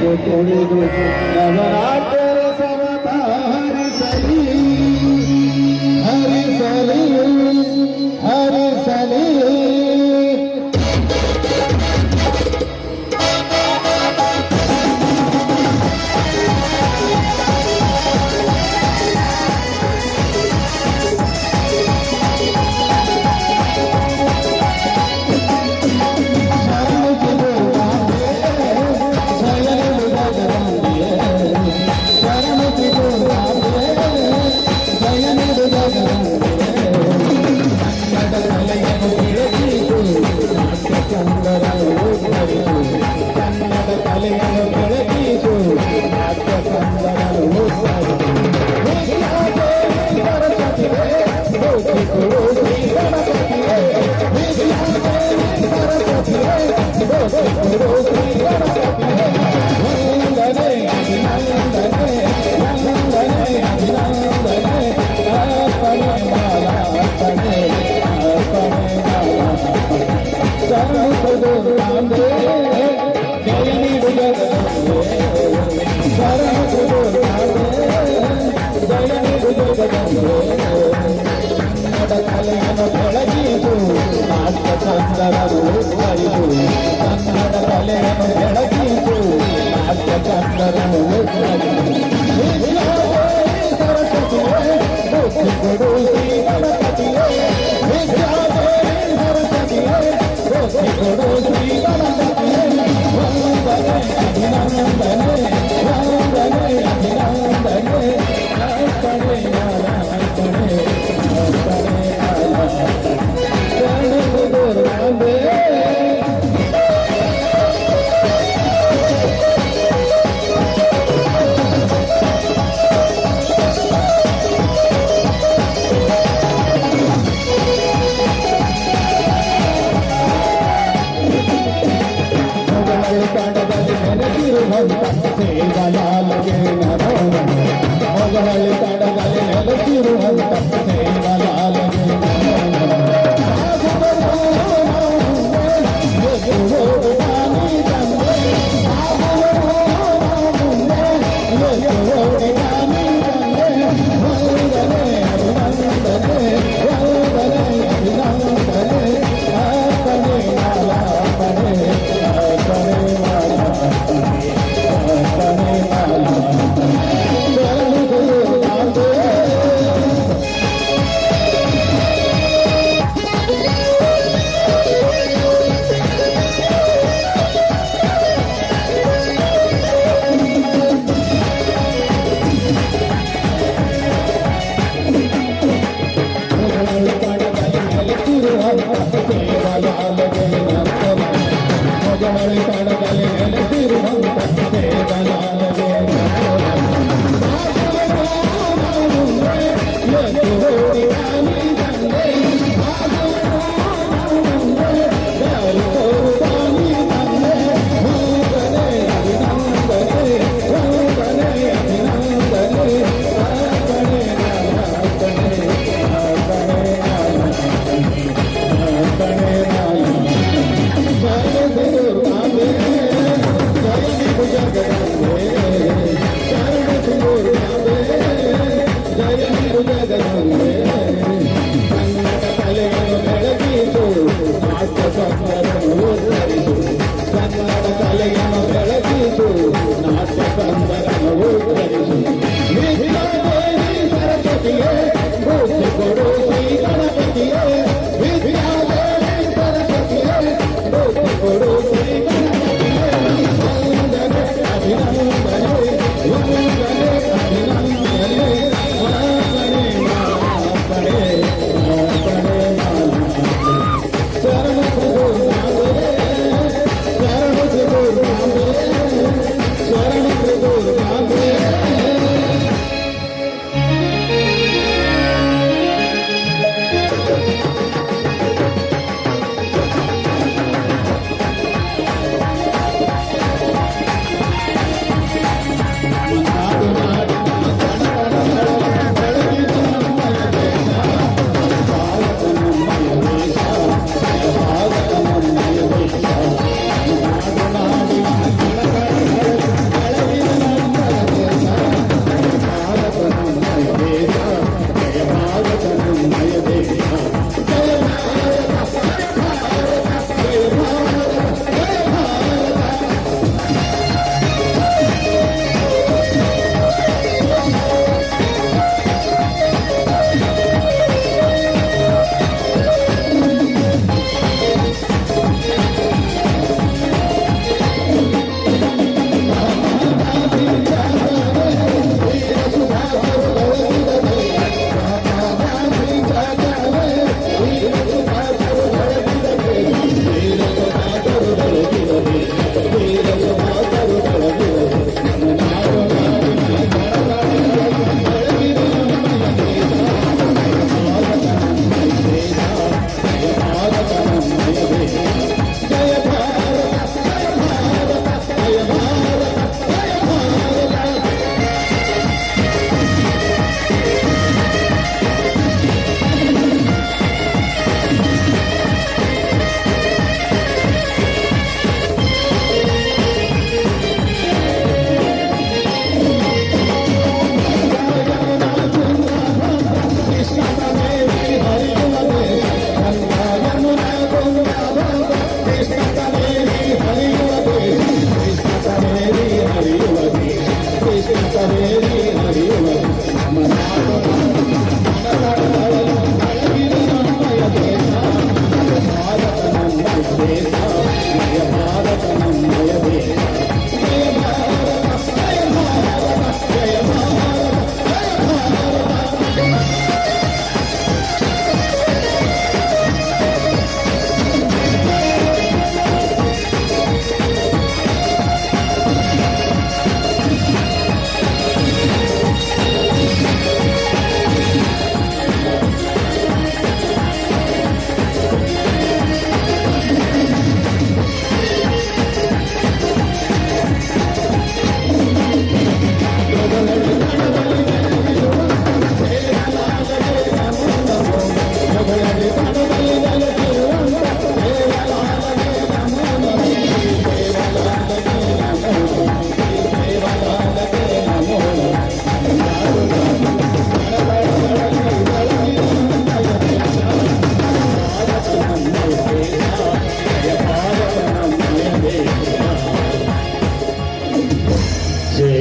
ಕುಣಿದು ನವರಾತ್ರಿ ಸಮತ ಹರಿಸಲಿ ಹರಿಸಲಿ ಹರಿಸಲಿ.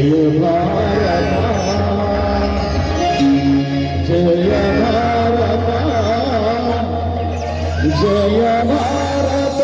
ಜಯ ಭಾರತ ಜಯ ಭಾರತ ಜಯ ಭಾರತ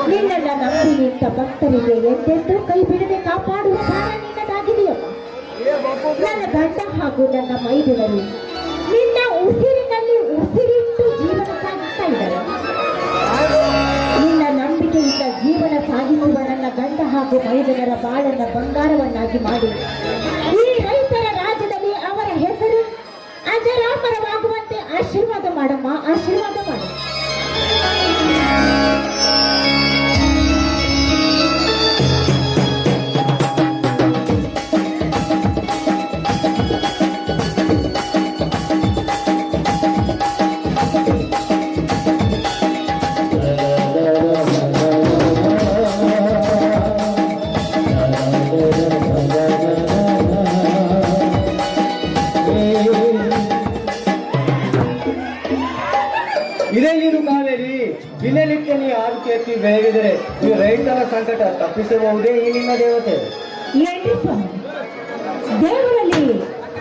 ನಿನ್ನೆಲ್ಲ ನಂಬಿ ನಿಂತ ಭಕ್ತರಿಗೆ ಎಂದೆಂದೂ ಕೈ ಬಿಡದೆ ಕಾಪಾಡುವ ಭಾರ ನಿನ್ನದಾಗಿದೆಯಮ್ಮ. ನನ್ನ ಗಂಡ ಹಾಗೂ ನನ್ನ ಮೈದುನರು ನಿನ್ನ ಉಸಿರಿನಲ್ಲಿ ಉಸಿರಿಟ್ಟು ಜೀವನ ಸಾಗಿಸ್ತಾ ಇದ್ದಾರೆ. ನಿನ್ನ ನಂಬಿಕೆಯಿಂದ ಜೀವನ ಸಾಗಿಸುವ ನನ್ನ ಗಂಡ ಹಾಗೂ ಮೈದುನರ ಬಾಳನ್ನ ಬಂಗಾರವನ್ನಾಗಿ ಮಾಡಿ ಈ ರೈತರ ರಾಜ್ಯದಲ್ಲಿ ಅವರ ಹೆಸರು ಅಜರಾಮರವಾಗುವಂತೆ ಆಶೀರ್ವಾದ ಮಾಡಮ್ಮ, ಆಶೀರ್ವಾದ ಮಾಡು. ಇದೇ ನೀರು ಕಾವೇರಿ, ದಿನನಿತ್ಯ ನೀ ಆರತಿ ಎತ್ತಿ ಬೆಳಗಿದರೆ ಈ ರೈತರ ಸಂಕಟ ತಪ್ಪಿಸಬಹುದೇ ಈ ನಿನ್ನ ದೇವತೆ? ಏನ್ರಿ ಸ್ವಾಮಿ, ದೇವರಲ್ಲಿ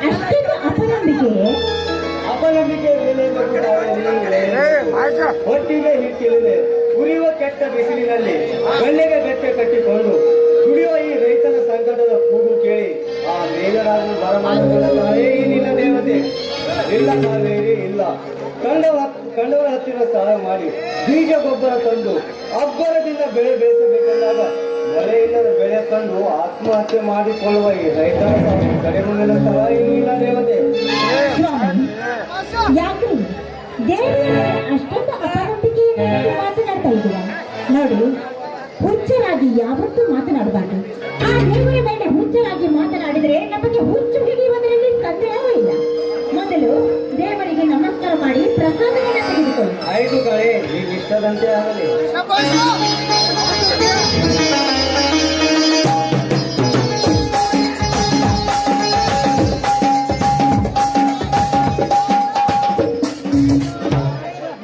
ಅಷ್ಟೊಂದು ಅಪನಂಬಿಕೆ ಒಟ್ಟಿಗೆ ಹಿಟ್ಟಿಲ್ಲದೆ ಉರಿಯುವ ಕೆಟ್ಟ ಬಿಸಿಲಿನಲ್ಲಿ ಬೆಳ್ಳೆಗೆ ಗಟ್ಟೆ ಕಟ್ಟಿಕೊಂಡು ದುಡಿಯುವ ಈ ರೈತನ ಸಂಕಟದ ಕೂಗು ಕೇಳಿ ಆ ಮೇಘರಾಜು ಬರಮಾಡುತ್ತಾಳೆ ಈ ನಿನ್ನ ದೇವತೆ. ಇಲ್ಲ ಕಾವೇರಿ, ಇಲ್ಲ. ಕಂಡವರ ಹತ್ತಿರ ಸಹಾಯ ಮಾಡಿ ಬೀಜ ಗೊಬ್ಬರ ತಂದು ಅಬ್ಬರದಿಂದ ಬೆಳೆ ಬೇಯಿಸಬೇಕೆಂದಾಗ ಮಳೆ ಇಲ್ಲದ ಬೆಳೆ ತಂದು ಆತ್ಮಹತ್ಯೆ ಮಾಡಿಕೊಳ್ಳುವ ಈ ರೈತರ ಕಡೆ ಮುಂದಿನ ಸ್ಥಳ ಈ ನಿನ್ನ ದೇವತೆ. ಯಾಕ್ರಿ ದೇವರ ಅಷ್ಟೊಂದು ಅಪನಂಬಿಕೆಯನ್ನು ಮಾತನಾಡ್ತಾ ಇದ್ದೀರಾ? ನೋಡಿ, ಯಾವತ್ತೂ ಮಾತನಾಡಬಾರ್ದು. ಆ ದೇವರ ಮೇಲೆ ಹುಚ್ಚರಾಗಿ ಮಾತನಾಡಿದರೆ ನಮಗೆ ಹುಚ್ಚು ಹಿಡಿಯುವುದರಲ್ಲಿ ಸಂದೇಹವೂ ಇಲ್ಲ. ಮೊದಲು ದೇವರಿಗೆ ನಮಸ್ಕಾರ ಮಾಡಿ ಪ್ರಸಾದವನ್ನು ತೆಗೆದುಕೊಳ್ಳಿ. ಆಯ್ತು ಕಳೆ, ನೀವು ಇಷ್ಟದಂತೆ ಆಗಲಿ.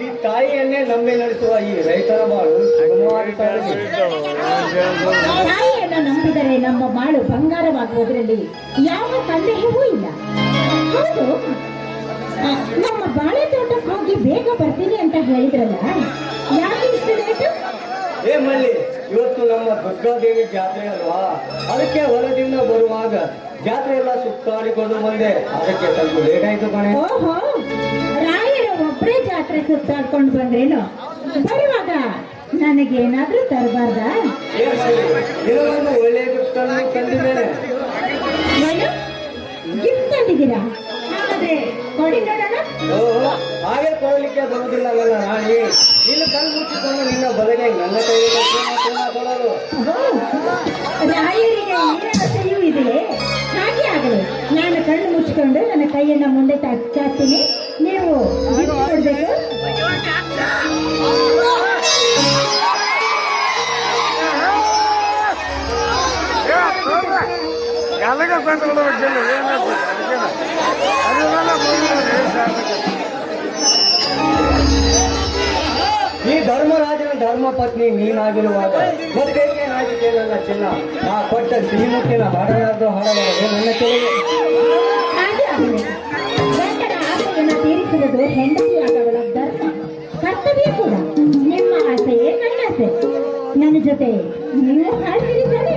ಈ ತಾಯಿಯನ್ನೇ ನಂಬಿ ನಡೆಸುವ ಈ ರೈತರ ಬಾಳು ಸುಗಮವಾಗುತ್ತದೆ. ತಾಯಿಯನ್ನು ನಂಬಿದರೆ ನಮ್ಮ ಬಾಳು ಬಂಗಾರವಾಗುವುದರಲ್ಲಿ ಯಾವ ಸಂದೇಹವೂ ಇಲ್ಲ. ಹೌದು, ನಮ್ಮ ಬಾಳೆ ತೋಟಕ್ಕೆ ಹೋಗಿ ಬೇಗ ಬರ್ತೀನಿ ಅಂತ ಹೇಳಿದ್ರಲ್ಲ, ಯಾಕೆ ಇಷ್ಟು ಲೇಟು? ಏ ಮಲ್ಲಿ, ಇವತ್ತು ನಮ್ಮ ದುರ್ಗಾದೇವಿ ಜಾತ್ರೆ ಅಲ್ವಾ, ಅದಕ್ಕೆ ಹೊಲದಿಂದ ಬರುವಾಗ ಜಾತ್ರೆ ಎಲ್ಲ ಸುತ್ತಾಡಿಕೊಂಡು ಬಂದೆ. ಅದಕ್ಕೆ ಸ್ವಲ್ಪ ಲೇಟ್ ಆಯ್ತು ಕಣೆ. ಓಹೋ, ರಾಯರ ಒಬ್ಬರೇ ಜಾತ್ರೆ ಸುತ್ತಾಡ್ಕೊಂಡು ಬಂದ್ರೇನು? ಬರುವಾಗ ನನಗೇನಾದ್ರೂ ತರಬಾರ್ದಾ? ಏ ಮಲ್ಲಿ, ದಿನವನ್ನು ಒಳ್ಳೆಯ ಗಿಫ್ಟನ್ನು ತಂದಿದ್ದೇನೆ. ಏನು ಗಿಫ್ಟ್ ತಂದಿದ್ದೀರಾ? ಹಾಗಾದ್ರೆ ಕೊಡಿ ನೋಡೋಣ. ಓಹೋ, ಹಾಗೆ ಕೊಡಲಿಕ್ಕೆ ಬರುವುದಿಲ್ಲವಲ್ಲ ರಾಣಿ. ನೀನು ಕಣ್ಣು ಮುಚ್ಚಿಕೊಂಡು ನಿನ್ನ ಬದಲಿಗೆ ನನ್ನ ಕೈಯಲ್ಲಿ ಕೊಡಲು. ರಾಯರಿಗೆ ನೀರಾಸೆಯೂ ಇದೆ. ಹಾಗೆ ಆಗಲಿ, ನಾನು ಕಣ್ಣು ಮುಚ್ಚಿಕೊಂಡು ನನ್ನ ಕೈಯನ್ನ ಮುಂದೆ ಚಾಚ್ತೀನಿ. ನೀವು gift ಕೊಡ್ಬೇಕು. ಈ ಧರ್ಮರಾಜನ ಧರ್ಮ ಪತ್ನಿ ನೀನಾಗಿರುವಾಗ ಮತ್ತೇಕೆ ನಾಚಿಕೆ ನನ್ನ ಚಿನ್ನ? ಆ ಕೊಟ್ಟ ಸಿಹಿಮುಟ್ಟಿನ ಹಾಡಲಾರ್ದು ಹಾಡಲಾರದು ನನ್ನ ಕೆಳಗೆ. ಹಾಗೆ ಆಗಲಿ. ಗಂಡನ ಆಸೆಯನ್ನು ತೀರಿಸುವುದು ಹೆಂಡತಿಯಾದವಳ ಧರ್ಮ, ಕರ್ತವ್ಯ ಕೂಡ. ನಿಮ್ಮ ಆಸೆಯೇ ನನ್ನ ಆಸೆ. ನನ್ನ ಜೊತೆ ನೀವು ಹಾಡ್ತೀರಿ ತಾನೆ?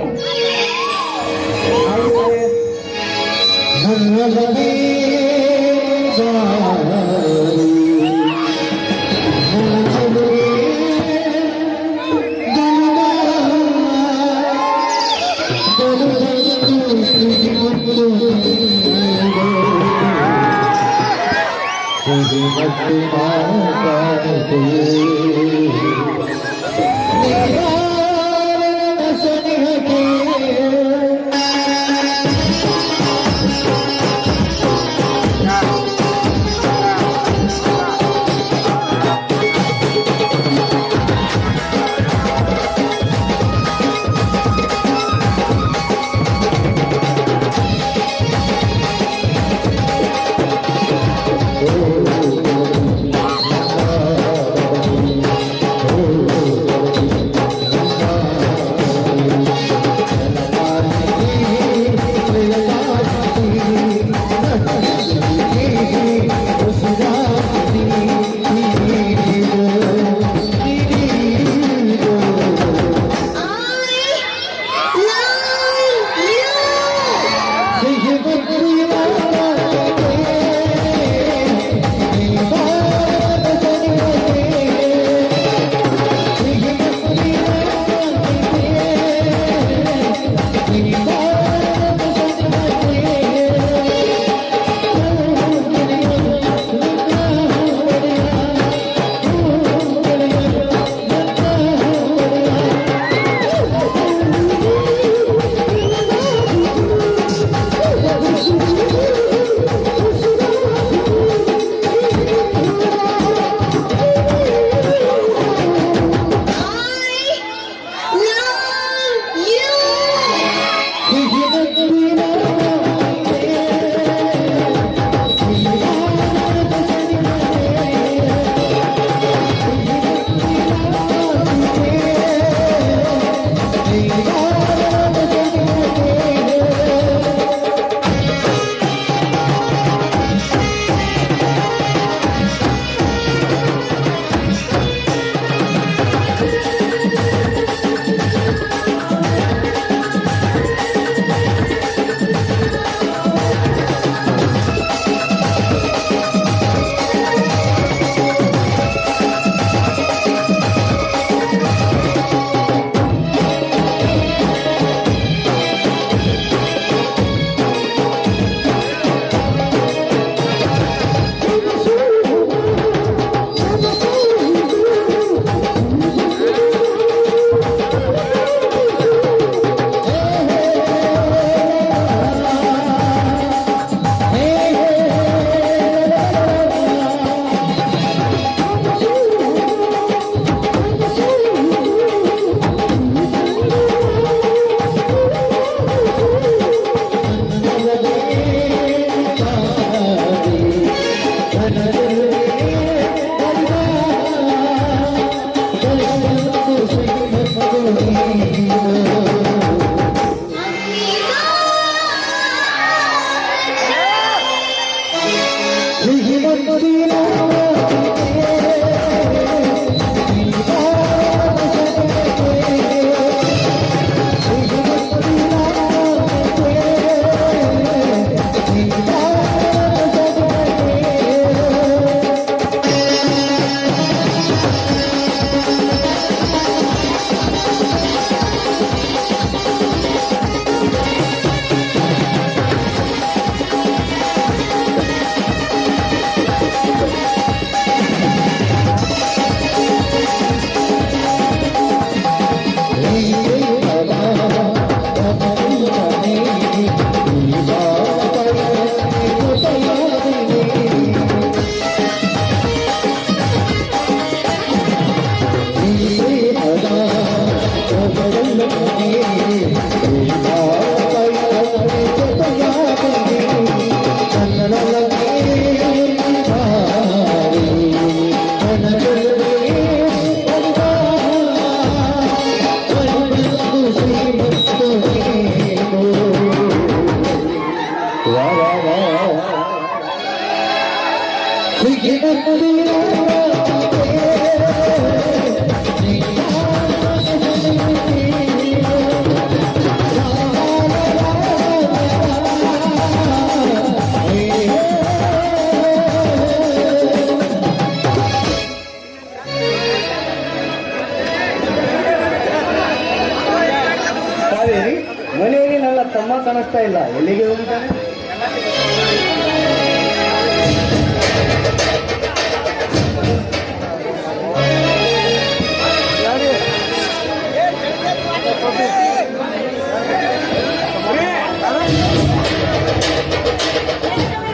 ತಮ್ಮ ಕಾಣಿಸ್ತಾ ಇಲ್ಲ, ಎಲ್ಲಿಗೆ ಹೋಗಿದ್ದಾನೆ?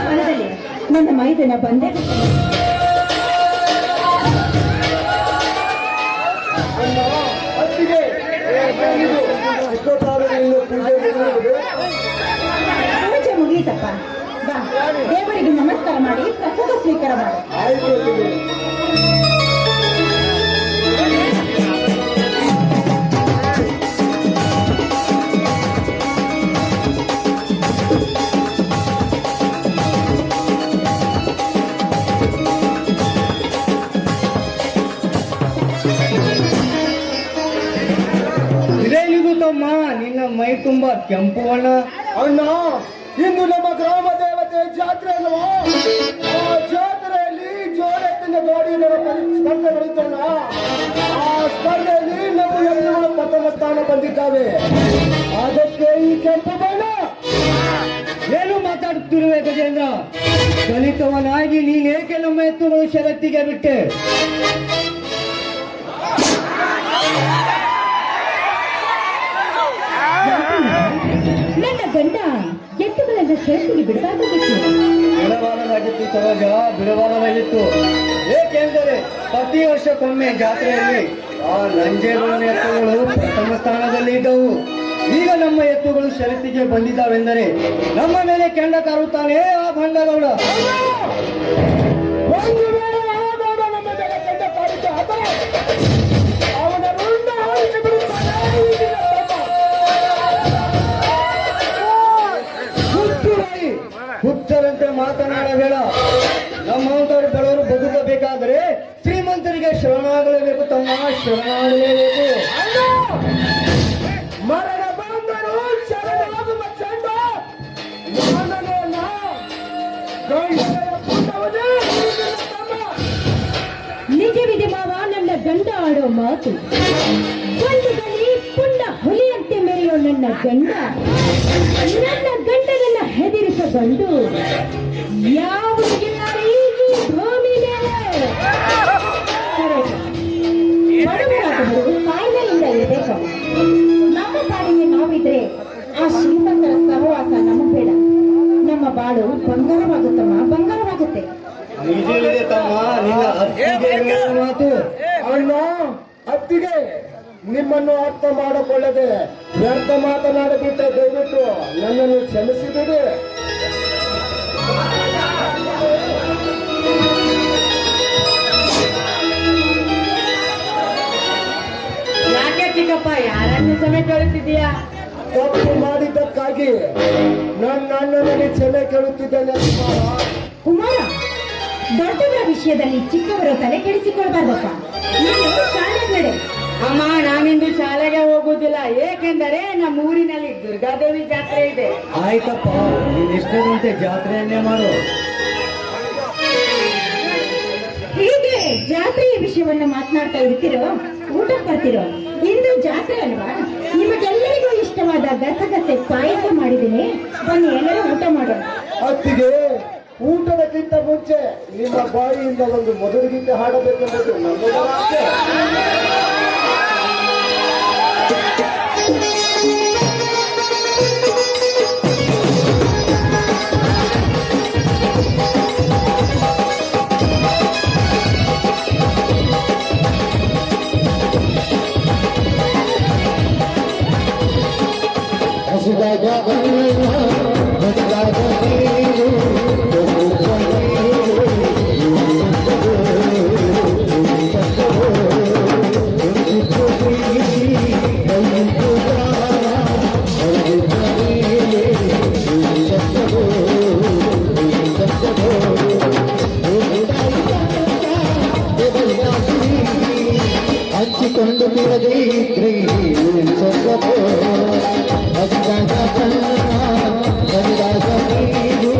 ಮನದಲ್ಲಿ ನನ್ನ ಮೈದನ ಬಂದೇ ಅತ್ತಿಗೆ, ಇಷ್ಟೊತ್ತಾದರೂ ಇನ್ನು ಪೂಜೆ ಮುಗಿದಿದೆ. ಪೂಜೆ ಮುಗಿಯಿತಪ್ಪ. ಬಾ, ದೇವರಿಗೆ ನಮಸ್ಕಾರ ಮಾಡಿ ಪ್ರಸಾದ ಸ್ವೀಕಾರ ಮಾಡು. ಆಯ್ತು ಅತ್ತಿಗೆ. ಇದೇನಿದು ತಮ್ಮ, ನಿನ್ನ ಮೈ ತುಂಬಾ ಕೆಂಪು ಬಣ್ಣ. ಅಣ್ಣ, ಇಂದು ನಮ್ಮ ಗ್ರಾಮ ದೇವತೆ ಜಾತ್ರೆ ಅಲ್ವಾ? ಆ ಜಾತ್ರೆಯಲ್ಲಿ ಜೋಡೆತ್ತಿನ ಗಾಡಿಗಳ ಸ್ಪರ್ಧೆ ನಡೀತಲ್ಲ. ಆ ಸ್ಪರ್ಧೆಯಲ್ಲಿ ನಮ್ಮ ಎತ್ತುಗಳು ಪ್ರಥಮ ಸ್ಥಾನ ಬಂದಿದ್ದಾವೆ. ಅದಕ್ಕೆ ಈ ಕೆಂಪು ಬಣ್ಣ. ಏನು ಮಾತಾಡುತ್ತಿರುವೆ ಗಜೇಂದ್ರ? ಕಲಿತವನಾಗಿ ನೀನೇಕೆ ನಮ್ಮ ಎತ್ತುಗಳು ಷರತ್ತಿಗೆ ಬಿಟ್ಟೆ? ನನ್ನ ಗಂಡ ಎತ್ತುಗಳನ್ನ ಷರತ್ತಿಗೆ ಬಿಡಬಾರದಾಗಿತ್ತು. ಬಿಡಬಾರದಾಗಿತ್ತು ಸರೋಜ, ಬಿಡಬಾರದಾಗಿತ್ತು. ಏಕೆಂದರೆ ಪ್ರತಿ ವರ್ಷಕ್ಕೊಮ್ಮೆ ಜಾತ್ರೆಯಲ್ಲಿ ಆ ನಂಜೇಗೌಡನ ಎತ್ತುಗಳು ಪ್ರಥಮ ಸ್ಥಾನದಲ್ಲಿ ಇದ್ದವು. ಈಗ ನಮ್ಮ ಎತ್ತುಗಳು ಷರತ್ತಿಗೆ ಬಂದಿದ್ದಾವೆಂದರೆ ನಮ್ಮ ಮೇಲೆ ಕೆಂಡ ಕಾರುತ್ತಾನೆ ಆ ಭಂಡಗೌಡ. ಹುಚ್ಚರಂತೆ ಮಾತನಾಡಬೇಡ. ನಮ್ಮಂತವರು ಬಡವರು ಬದುಕಬೇಕಾದರೆ ಶ್ರೀಮಂತರಿಗೆ ಶರಣಾಗಲೇಬೇಕು ತಮ್ಮ, ಶರಣಾಗಲೇಬೇಕು. ಮರಣ ಬಂದರು ಶರಣಾಗುವ ಚಂಡ ನಿಜವಿದೆ ಮಾವ ನನ್ನ ಗಂಡ ಆಡೋ ಮಾತು. ಗಂಡದಲ್ಲಿ ಪುಣ್ಯ ಹುಲಿಯಂತೆ ಮೆರೆಯೋ ನನ್ನ ಗಂಡ, ನನ್ನ ಗಂಡನನ್ನ ಹೆದರಿಸ ಗಂಡು ಯಾವುದಿಲ್ಲ ಈ ಭೂಮಿ ಮೇಲೆ. ಬಡವರಾದವರು ಕಾಯಿಲೆಯಿಂದ ಇರಬೇಕು. ನಮ್ಮ ಪಾಡಿಗೆ ನಾವಿದ್ರೆ ಆ ಶ್ರೀಮಂತರ ಸಹವಾಸ ನಮಗ್ ಬೇಡ. ನಮ್ಮ ಬಾಳು ಬಂಗಾರವಾಗುತ್ತಮ್ಮ, ಬಂಗಾರವಾಗುತ್ತೆ. ನಿಜವಿದೆ ತಮ್ಮ, ನಿನ್ನ ಅತ್ತಿಗೆ ಮಾತು. ಅಣ್ಣ, ಅತ್ತಿಗೆ ನಿಮ್ಮನ್ನು ಅರ್ಥ ಮಾಡಿಕೊಳ್ಳದೆ ವ್ಯರ್ಥ ಮಾತನಾಡಬಿಟ್ಟೆ. ದಯವಿಟ್ಟು ನನ್ನನ್ನು ಕ್ಷಮಿಸಿಬಿಡಿ. ಯಾಕೆ ಚಿಕ್ಕಪ್ಪ ಯಾರನ್ನು ಕ್ಷಮೆ ಕೇಳುತ್ತಿದ್ದೀಯಾ? ತಪ್ಪು ಮಾಡಿದ್ದಕ್ಕಾಗಿ ನನ್ನ ಅಣ್ಣನಿಗೆ ಕ್ಷಮೆ ಕೇಳುತ್ತಿದ್ದೇನೆ. ಕುಮಾರ, ದೊಡ್ಡವರ ವಿಷಯದಲ್ಲಿ ಚಿಕ್ಕವರು ತಲೆ ಕೆಡಿಸಿಕೊಳ್ಬಾರ್ದಪ್ಪ. ನೀನು ಶಾಲೆ ನಡೆ. ಅಮ್ಮ, ನಾನಿಂದು ಶಾಲೆಗೆ ಹೋಗುವುದಿಲ್ಲ, ಏಕೆಂದರೆ ನಮ್ಮ ಊರಿನಲ್ಲಿ ದುರ್ಗಾದೇವಿ ಜಾತ್ರೆ ಇದೆ. ಆಯ್ತಪ್ಪ, ನೀನ್ ಇಷ್ಟದಂತೆ ಜಾತ್ರೆಯನ್ನೇ ಮಾಡು. ಹೀಗೆ ಜಾತ್ರೆಯ ವಿಷಯವನ್ನು ಮಾತನಾಡ್ತಾ ಇರ್ತಿರೋ, ಊಟ ಬರ್ತಿರೋ. ಇಂದು ಜಾತ್ರೆ ಅಲ್ವಾ? ನಿಮಗೆಲ್ಲರಿಗೂ ಇಷ್ಟವಾದ ಗಸಗಸೆ ಪಾಯಸ ಮಾಡಿದ್ದೀನಿ, ಬನ್ನಿ ಎಲ್ಲರೂ ಊಟ ಮಾಡೋಣ. ಅತ್ತಿಗೆ, ಊಟದಕ್ಕಿಂತ ಮುಂಚೆ ನಿಮ್ಮ ಬಾಯಿಯಿಂದ ಒಂದು ಮೊದಲು ಗೀತೆ ಹಾಡಬೇಕೆಂಬುದು ನನ್ನ ಆಸೆ. ಹಂಚಿಕೊಂಡು ಬಿಡದೆ ಇದ್ರೆ ಸ್ವರ್ಗವೋ ಹಸಿದಾಗ ಬಂದಾಗ ನೀರು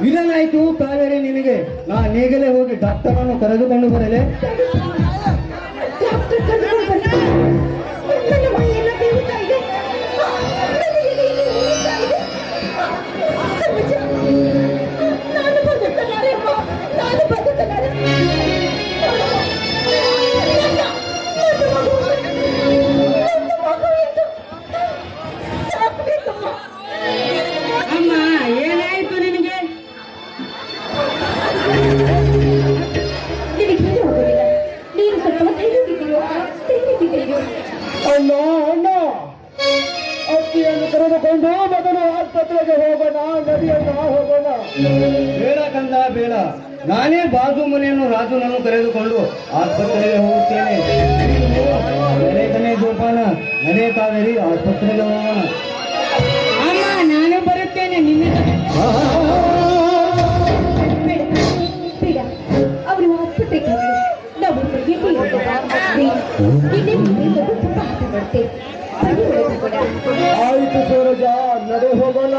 ಇದೇನಾಯ್ತು ಕಾವೇರಿ ನಿನಗೆ? ನಾನು ಈಗಲೇ ಹೋಗಿ ಡಾಕ್ಟರ್ ಅನ್ನು ಕರೆದುಕೊಂಡು ಬರಲೇ? ಅಮ್ಮ ಏನಾಯ್ತು ನಿನಗೆ? ನೀನು ಸ್ವಲ್ಪ ಧೈರ್ಯವಿದೆಯೋ ಧೈರ್ಯವಿದೆಯೋ? ಅಣ್ಣ ಅಣ್ಣ, ಅಕ್ಕಿಯನ್ನು ಕರೆದುಕೊಂಡು ಮೊದಲು ಆಸ್ಪತ್ರೆಗೆ ಹೋಗೋಣ, ನದಿಯನ್ನ ಹೋಗೋಣ. ಬೇಡ ಕಂದ ಬೇಡ, ನಾನೇ ಬಾಜು ಮನೆಯನ್ನು ರಾಜುನನ್ನು ಕರೆದುಕೊಂಡು ಆಸ್ಪತ್ರೆಗೆ ಹೋಗುತ್ತೇನೆ. ನಡೆ ಜೋಪಾನ, ನಡೆ ಕಾವೇರಿ, ಆಸ್ಪತ್ರೆಗೆ ಹೋಗೋಣ. ಅಮ್ಮ ನಾನು ಬರುತ್ತೇನೆ ನಿನ್ನ ಬೇಡ, ಅವರು ಆಸ್ಪತ್ರೆಗೆ ಹೋಗಲಿ, ನಾವು ಬರ್ತೇವೆ. ಆಯಿತು ಸೂರಜ, ನಡೆ ಹೋಗೋಣ.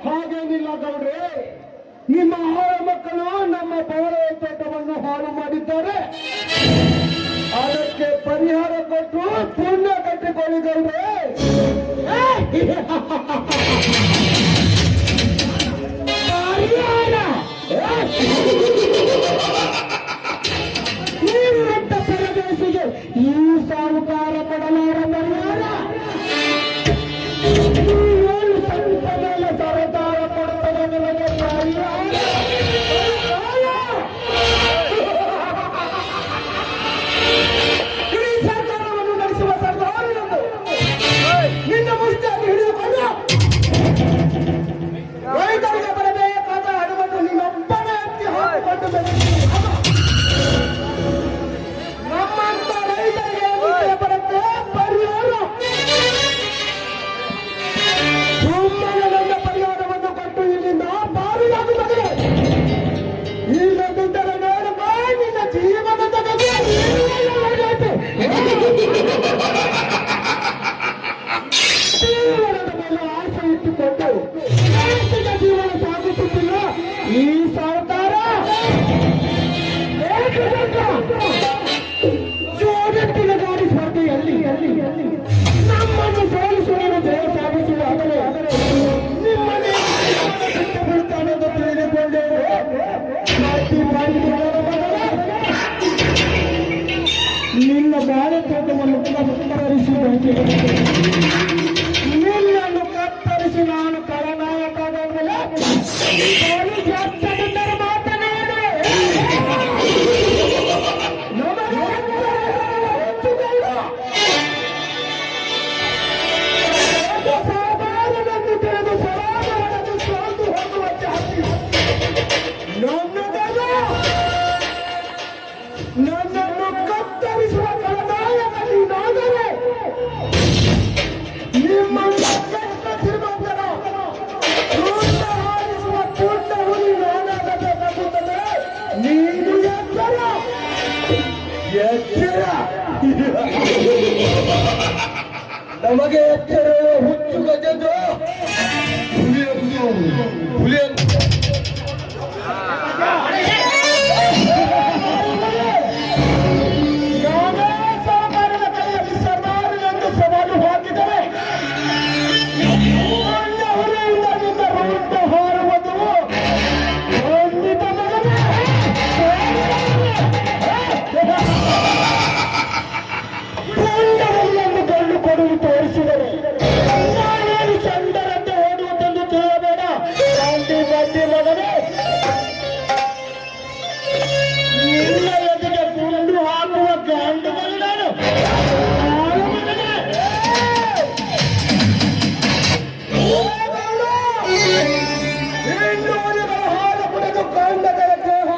ಹಾಗೇನಿಲ್ಲ ಗೌಡ್ರೆ, ನಿಮ್ಮ ಆಳ ಮಕ್ಕಳು ನಮ್ಮ ಪೌರ ತೋಟವನ್ನು ಹಾಳು ಮಾಡಿದ್ದಾರೆ. ಅದಕ್ಕೆ ಪರಿಹಾರ ಕೊಟ್ಟು ಪುಣ್ಯ ಕಟ್ಟಿಕೊಳ್ಳಿ ಗೌಡ್ರೆ. ನೀವಂತ ಪರದೇಶಿಗೆ ಈ ಸಾಹುಕಾರ ಕೊಡಲಾರ ಪರಿಹಾರ. ನೀವೇನು ಸ್ವಲ್ಪ ಮೇಲೆ ಸರಕಾರ ಕೊಡುತ್ತದೆ ನಿಮಗೆ ಪರಿಹಾರ. ಇಡೀ ಸರ್ಕಾರವನ್ನು ನಡೆಸುವ ಸರ್ಕಾರ ನಿನ್ನ ಮುಷ್ಟಿಯಾಗಿ ಹಿಡಿದುಕೊಂಡು ನಿನ್ನನ್ನು ಕತ್ತರಿಸಿ ನಾನು ಖಳನಾಯಕನಾಗಲೇ ಮಾತನಾಡಿ ಸಾಮಾನ್ಯವನ್ನು ತಿಳಿದು ಸಮಾಜವನ್ನು ಸೋತು ಹೋಗುವ ಜಾತಿ ನನ್ನನ್ನು ಕತ್ತರಿಸುವ ಖಳನಾಯಕ ನೀನಾದರೆ ನಿಮ್ಮನ್ನು ಶ್ರೀಮಂತರ ಕ್ರೂರ ಹಾರಿಸುವ ಪೂರ್ಣ ಹುಲಿ ನಾನಾಗಬೇಕಾಗುತ್ತದೆ. ನೀನು ಎಚ್ಚರ ಎಚ್ಚರ ನಮಗೆ ಎಚ್ಚರ ಹುಚ್ಚು ಗಜದು ಹುಲಿಯನ್ನು ನಾನೇ ಸಾಮಾನ್ಯದ ಕೈಯಲ್ಲಿ ಸರ್ವಾರನೆಂದು ಸವಾಲು ಹಾಕಿದರೆ ಹುಲಿಯಿಂದ ನಿನ್ನ ರೂಟ ಹಾರುವುದು ಖಂಡಿತ ಮಗನೇ. ಹುಲಿಯನ್ನು ಗಂಡು ಕೊಡುವು ತೋರಿಸಿದರೆ ನಾನೇನು ಚಂಡರಂತೆ ಓಡುವುದೆಂದು ತಿಳಿಯಬೇಡ. ಗಾಂಧಿ ಗಾಂಧಿ ಮಗನೇ, ನಿನ್ನ ಎದುರಿಗೆ ಗುಂಡು ಹಾಕುವ ಗಂಡುಗಳು ನಾನು ಯಾರು ಮಗನೇ? ಇನ್ನೂರಿಗಳ ಹಾಲು ಕುಡಿದು ಗಂಡಗಳ ದೇಹ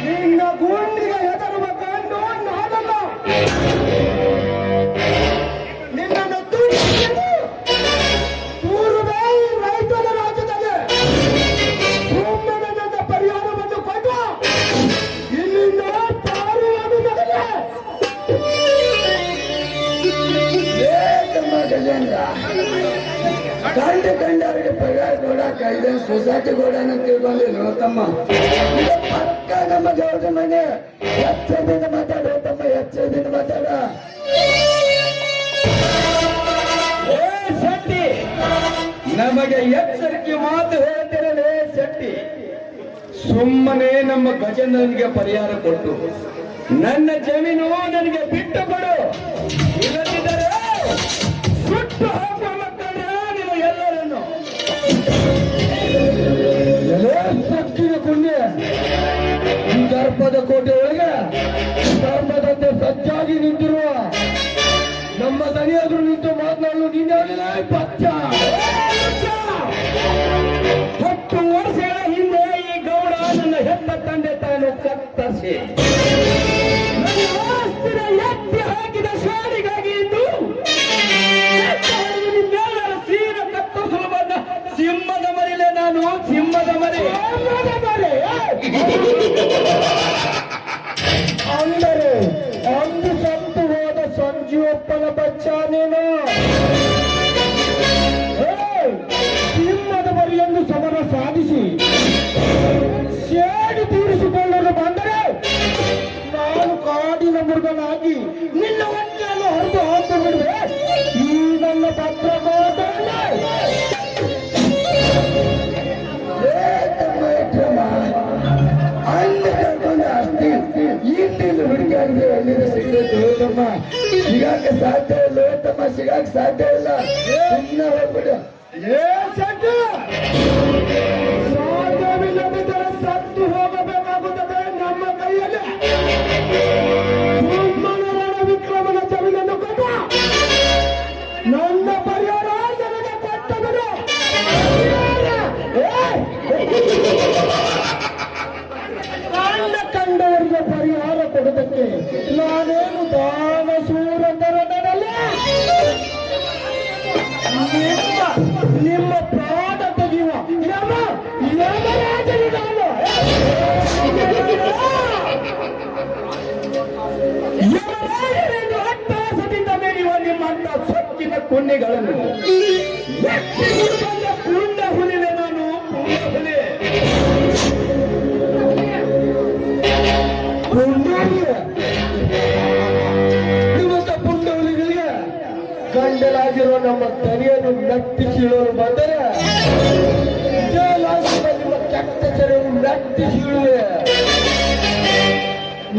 ನಿನ್ನ ಗುಂಡಿಗೆ ಹೆದರುವ ಗಂಡು ನಾನಲ್ಲ. ನಿನ್ನನ್ನು ತೂರುವೆ ಈ ರೈತನ ರಾಜ್ಯದಲ್ಲಿ ಸುಮ್ಮನೆ ಪರಿಹಾರವನ್ನು ಕೊಟ್ಟು ಇಲ್ಲಿಂದ ಪಾರುವುದು ಮಗನೇ. ಗಜೇಂದ್ರ ಕಂಡವರಿಗೆ ಪಗಾರ ಕೂಡ ಕೈದ ಸೊಸೈಟಿ ಕೂಡ ತಿಳ್ಕೊಂಡಿಲ್ಲ ತಮ್ಮ. ಇದು ಪಕ್ಕ ನಮ್ಮ ಗೌಡ ಮನೆ. ಎಚ್ಚರದಿಂದ ಮಾತಾಡೋ ತಮ್ಮ, ಎಚ್ಚರದಿಂದ ಮಾತಾಡ. ಶೆಟ್ಟಿ, ನಮಗೆ ಎಚ್ಚರಿಕೆ ಮಾತು ಹೇಳ್ತಿರಲೇ ಶೆಟ್ಟಿ. ಸುಮ್ಮನೆ ನಮ್ಮ ಗಜೇಂದ್ರನಿಗೆ ಪರಿಹಾರ ಕೊಟ್ಟು ನನ್ನ ಜಮೀನು ನನಗೆ ಬಿಟ್ಟು ಕೊಡು, ಇಲ್ಲದಿದ್ದರೆ ಸುಟ್ಟು ಹಾಕುವ ಮಕ್ಕಳೇ ನೀವು ಎಲ್ಲರನ್ನು. ಸಕ್ಕಿನ ಪುಣ್ಯ ಈ ದರ್ಪದ ಕೋಟೆ ಒಳಗೆ ಧರ್ಮದಂತೆ ಸಜ್ಜಾಗಿ ನಿಂತಿರುವ ನಮ್ಮ ದನಿಯಾದ್ರು ನಿಂತು ಮಾತನಾಡಲು ನಿನ್ನೆ ಪಚ್ಚ. 10 ವರ್ಷಗಳ ಹಿಂದೆ ಈ ಗೌಡ ನನ್ನ ಹೆತ್ತ ತಂದೆ ತಾನು ಕತ್ತರಿಸಿ ನನ್ನ ಆಸ್ತಿನ ಎತ್ತಿ ಹಾಕಿದ ಶಾಲೆಗಾಗಿ ಇದ್ದು ನಿಮ್ಮೆಲ್ಲರ ಸೀನ ಕತ್ತರಿಸಲು ಬಂದ ಸಿಂಹದ ಮರಿಲೆ ನಾನು, ಸಿಂಹದ ಮರಿ. ಅಂದರೆ ಅಂದು ಸತ್ತು ಹೋದ ಸಂಜೀವಪ್ಪನ ಬಚ್ಚ ನೀನು. ಸಿಂಹದ ಮರಿಯನ್ನು ಸಮರ ಸಾಧಿಸಿ ಸೇಡಿ ತೀರಿಸಿಕೊಳ್ಳಲು ಬಂದರೆ ನಾನು ಕಾಡಿನ ಮೃಗನಾಗಿ ನಿನ್ನ ಹೊಟ್ಟೆಯನ್ನು ಹೊರತು ಹಾಕಿ ಬಿಡುವೆ. ಈ ನನ್ನ ಪತ್ರ ಹುಡುಗಿಯಾಗಿದೆ ಎಲ್ಲಿಂದ ಸಿಗಬೇಕು ತಮ್ಮ. ಸಿಗಾಕ ಸಾಧ್ಯ ಇಲ್ಲ ತಮ್ಮ, ಸಿಗಾಕ ಸಾಧ್ಯ ಇಲ್ಲ. ಸುಮ್ಮನೆ ಹೋಗ್ಬಿಡು. ಸಾಧ್ಯವಿಲ್ಲದಿದ್ದರೆ ಸತ್ತು ಹೋಗಬೇಕಾಗುತ್ತದೆ ನಮ್ಮ ಕೈಯಲ್ಲಿ. ಸುಮ್ಮನೆ ವಿಕ್ರಮನ ಜಮೀನನ್ನು ಕೊಟ್ಟ ನನ್ನ ಪರಿಹಾರ ನನಗೆ ಕೊಟ್ಟ ಬಿಡು. ಕಂಡವರಿಗೆ ಪರಿಹಾರ ಕೊಡುವುದಕ್ಕೆ ನಾನೇನು ದಾನ ಸೂರತರನಲ್ಲ. ನಿಮ್ಮ ಪ್ರಾಣ ತೆಗೆಯುವ ಯಮರಾಜನು ನಾನು. ಯಮರಾಜನೆಂದು ಅಟ್ಟಹಾಸದಿಂದ ಮೆರೆಯುವ ನಿಮ್ಮಂತ ಸೊಕ್ಕಿನ ಕುನ್ನೆಗಳನ್ನು ಪೂರ್ಣ ಹುಲಿವೆ ನಾನು, ಪೂರ್ಣ ಹುಲಿ. ಇವತ್ತ ಪುಂಡ ಹುಲಿಗಳಿಗೆ ಗಂಡಲಾಗಿರುವ ನಮ್ಮ ದನಿಯನ್ನು ಮೆಟ್ಟಿಸಿಳೋರು ಬಂದರೆ ನಿಮ್ಮ ಕೆಟ್ಟ ಚರವನ್ನು ಮೆಟ್ಟಿಸಿಳುವೆ.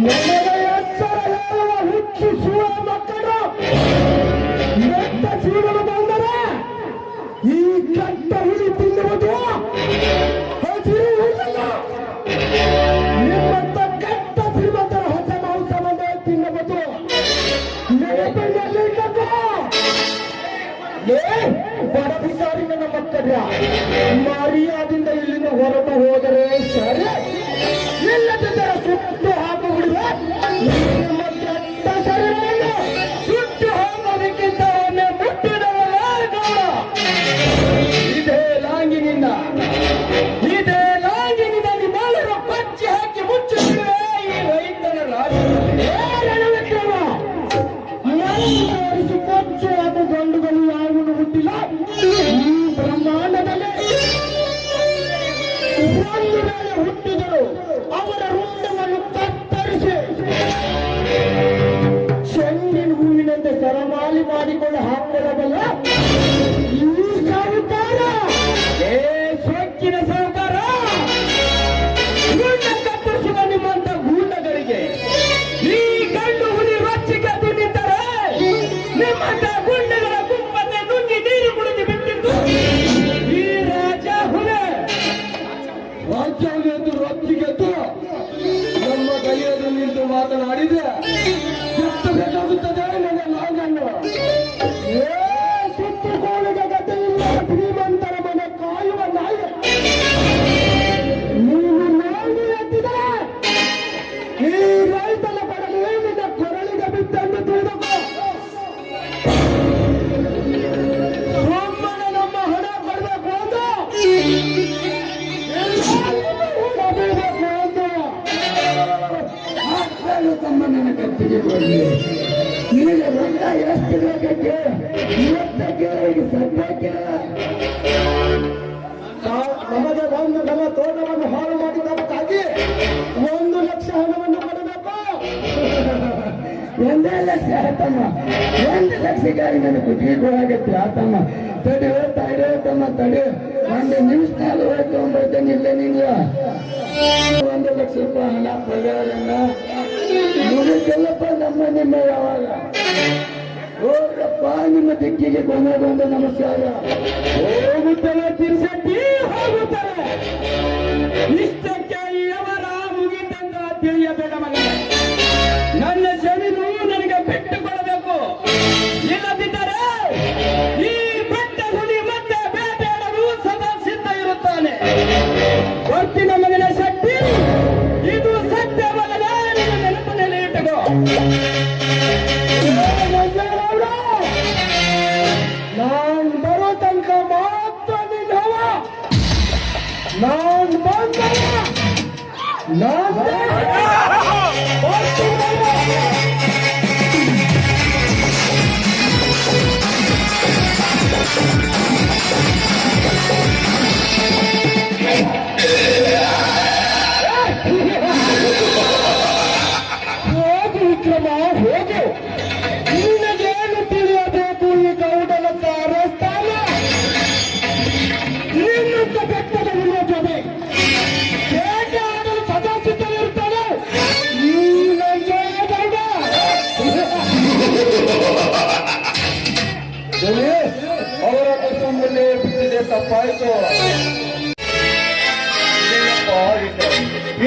ನನಗೆ ಎಚ್ಚರ ಹೇಳುವ ಹುಚ್ಚಿಸುವ ಮಕ್ಕಳು ಮಾತನಾಡಿದೆ ಎತ್ತಬೇಕಾಗುತ್ತದೆ ನನ್ನ ನಾಗನ್ನು. ಸುತ್ತುಕೋಲಿಗೆ ಗತಿ ಇಲ್ಲ ಶ್ರೀಮಂತರ ಮನೆ ಕಾಯುವ ನಾಯಿ. ನೀನು ನಾಯಿ ಎತ್ತಿದರೆ ಈ ರೈತನ ಪಡಲು ನಿನ್ನ ಕೊರಳಿಗೆ ಬಿಟ್ಟೆಂದು ತಿಳಿದುಕೋ. ಸುಮ್ಮನೆ ನಮ್ಮ ಹಣ ಕೊಡಬೇಕು ಅಂತ ತಮ್ಮ ನನ್ನ ಕತ್ತಿಗೆ ಕೊಡಲಿ. ಈಗ ರೊಕ್ಕ ಎಷ್ಟು ಬೇಕಕ್ಕೆ ಇವತ್ತಕ್ಕೆ ಈಗ ಸದ್ಯಕ್ಕೆ ನಮಗೆ ನಮ್ಮ ತೋಟವನ್ನು ಹಾಳು ಮಾಡಿದ್ದಕ್ಕಾಗಿ 1 ಲಕ್ಷ ಹಣವನ್ನು ಕೊಡಬೇಕು. 1 ಲಕ್ಷ ಆತಮ್ಮ, 1 ಲಕ್ಷಕ್ಕಾಗಿ ನನ್ನ ಕುತ್ತಿಗೆ ಹೋಗತ್ತೆ ಆತಮ್ಮ. ತಡೆ ತಮ್ಮ ತಡೆ, 1 ನಿಮಿಷದಲ್ಲಿ ಹೋಯ್ತು ಅಂಬರ್ತೇನೆ. ಇಲ್ಲ ನಿಂಗ 1 ಲಕ್ಷ ರೂಪಾಯಿ ಹಣ ಪಗಾರನ್ನ ಮುಗಿಸಲ್ಲಪ್ಪ. ನಿಮ್ಮ ಯಾವಾಗ ಹೋಗಪ್ಪ, ನಿಮ್ಮ ದಿಕ್ಕಿಗೆ ಕೊನೆಗೊಂದು ನಮಸ್ಕಾರ. ಹೋಗುತ್ತವೆ ತಿರ್ಸಟ್ಟಿ ಹೋಗುತ್ತವೆ. ಇಷ್ಟಕ್ಕೆ ಅವರ ಮುಗಿತಂತ ತಿಳಿಯಬೇಡ ಮಗನೇ. ನನ್ನ ಜಮೀನು ನನಗೆ ಬಿಟ್ಟು ಕೊಡಬೇಕು. ಇಲ್ಲದಿದ್ದರೆ ಈ ಬೆಟ್ಟ ಹುಲಿ ಮತ್ತೆ ಬೇಟೆಯಾಡಲು ಸದಾ ಸಿದ್ಧ ಇರುತ್ತಾನೆ. ಬರ್ತಿನ ಮಗನ ಶಕ್ತಿ ಇದು ಸತ್ಯವಲ್ಲ. ನಿನ್ನ ನೆನಪಿನಲ್ಲಿ ಇಟ್ಟುಕೋ. ನಾನ್ ಬರೋ ತನಕ ಮಾತ್ರ ನಿನ್ನವ. ನಾನ್ ಬಂದವ ಹೋಗು ವಿಕ್ರಮ ಹೋಗು. ನಿನಗೇನು ತಿಳಿಯಬೇಕು ಈ ಗೌಡನ ಕಾರಸ್ಥಾನ? ನಿನ್ನ ಬೆಟ್ಟದ ಹುಲಿಯ ಜೊತೆ ಬೇಟೆ ಆಡಲು ಸದಾ ಸಿದ್ಧವಿರುತ್ತಾನೆ. ಅವರ ಕುಟುಂಬದಲ್ಲೇ ಬಿಟ್ಟಿದೆ, ತಪ್ಪಾಯಿತು.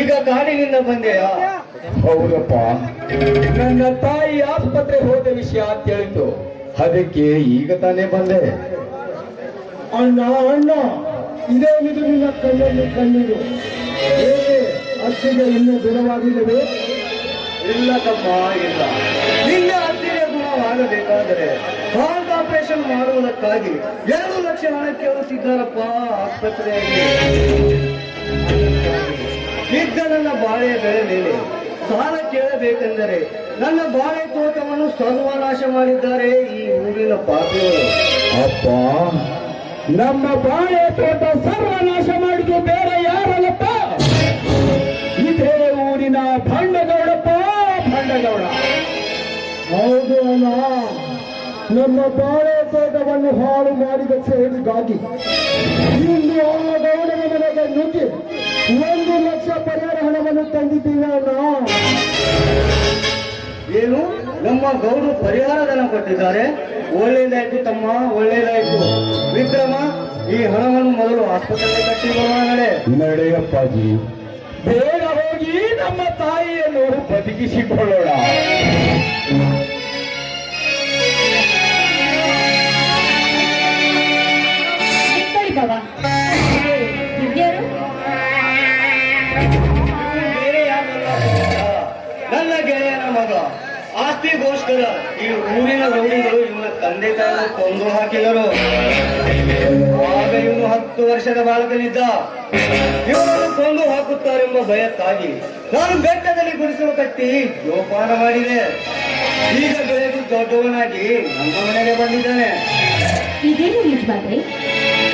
ಈಗ ಕಾಡಿನಿಂದ ಬಂದೆಯಾ? ಹೌದಪ್ಪ, ನನ್ನ ತಾಯಿ ಆಸ್ಪತ್ರೆ ಹೋದ ವಿಷಯ ತಿಳಿತು. ಅದಕ್ಕೆ ಈಗ ತಾನೇ ಬಂದೆ. ಅಣ್ಣ ಇದೇನಿದು ನಿನ್ನ ಕಣ್ಣಲ್ಲಿ ಕಣ್ಣೀರು? ಅತ್ತಿಗೆ ಇನ್ನೂ ಗುಣವಾಗಿಲ್ಲವೇ? ಇಲ್ಲ ತಮ್ಮ, ಇಲ್ಲ. ನಿನ್ನ ಅತ್ತಿಗೆ ಗುಣವಾಗಬೇಕಾದರೆ ಹಾರ್ಟ್ ಆಪರೇಷನ್ ಮಾಡುವುದಕ್ಕಾಗಿ 2 ಲಕ್ಷ ಹಣ ಕೇಳುತ್ತಿದ್ದಾರಪ್ಪ ಆಸ್ಪತ್ರೆಯಲ್ಲಿ. ಇದ್ದ ನನ್ನ ಬಾಳೆ ಬೆಳೆ ಮೇಲೆ ಸಾಲ ಕೇಳಬೇಕೆಂದರೆ ನನ್ನ ಬಾಳೆ ತೋಟವನ್ನು ಸರ್ವನಾಶ ಮಾಡಿದ್ದಾರೆ ಈ ಊರಿನ ಪಾಪಿಗಳು. ಅಪ್ಪ, ನಮ್ಮ ಬಾಳೆ ತೋಟ ಸರ್ವನಾಶ ಮಾಡಿದ್ದು ಬೇರೆ ಯಾರಲ್ಲಪ್ಪ, ಇದೇ ಊರಿನ ಭಂಡಗೌಡಪ್ಪ, ಭಂಡಗೌಡ. ಹೌದು ಅಣ್ಣ, ನಮ್ಮ ಬಾಳೆ ತೋಟವನ್ನು ಹಾಳು ಮಾಡಿದ ಸೇರಿಗಾಗಿ ಇಂದು ಆ ಗೌಡನ ಮನೆಗೆ ನುಗ್ಗಿ 1 ಲಕ್ಷ ಪರಿಹಾರ ಹಣವನ್ನು ತಂದಿದ್ದೀವಿ ಅಣ್ಣ. ಏನು, ನಮ್ಮ ಗೌಡರು ಪರಿಹಾರ ಧನ ಕೊಟ್ಟಿದ್ದಾರೆ? ಒಳ್ಳೆಯದಾಯ್ತು ತಮ್ಮ, ಒಳ್ಳೆಯದಾಯ್ತು. ವಿಕ್ರಮ, ಈ ಹಣವನ್ನು ಮೊದಲು ಆಸ್ಪತ್ರೆಗೆ ಕಟ್ಟಿ ಬರುವ ನಡೆಯಪ್ಪಾಜಿ. ಬೇಗ ಹೋಗಿ ನಮ್ಮ ತಾಯಿಯನ್ನು ಬದುಕಿಸಿಕೊಳ್ಳೋಣ. ಬೇರೆ ಯಾರಲ್ಲ, ನನ್ನ ಗೆಳೆಯನ ಮಗ. ಆಸ್ತಿಗೋಸ್ಕರ ಈ ಊರಿನ ರೌಡಿಗಳು ಇವನ ತಂದೆ ತಾಯಿ ಕೊಂದು ಹಾಕಿದರು. ಆಗ ಇವನು 10 ವರ್ಷದ ಬಾಲಕನಿದ್ದ. ಇವನನ್ನು ಕೊಂದು ಹಾಕುತ್ತಾರೆಂಬ ಭಯಕ್ಕಾಗಿ ನಾನು ಬೆಟ್ಟದಲ್ಲಿ ಗುಡಿಸಲು ಕಟ್ಟಿ ಜೋಪಾನ ಮಾಡಿದೆ. ಈಗ ಬೆಳೆದು ದೊಡ್ಡವನಾಗಿ ನಮ್ಮ ಮನೆಗೆ ಬಂದಿದ್ದಾನೆ. ಇದೇನು ಯಜಮಾನ್ರೆ,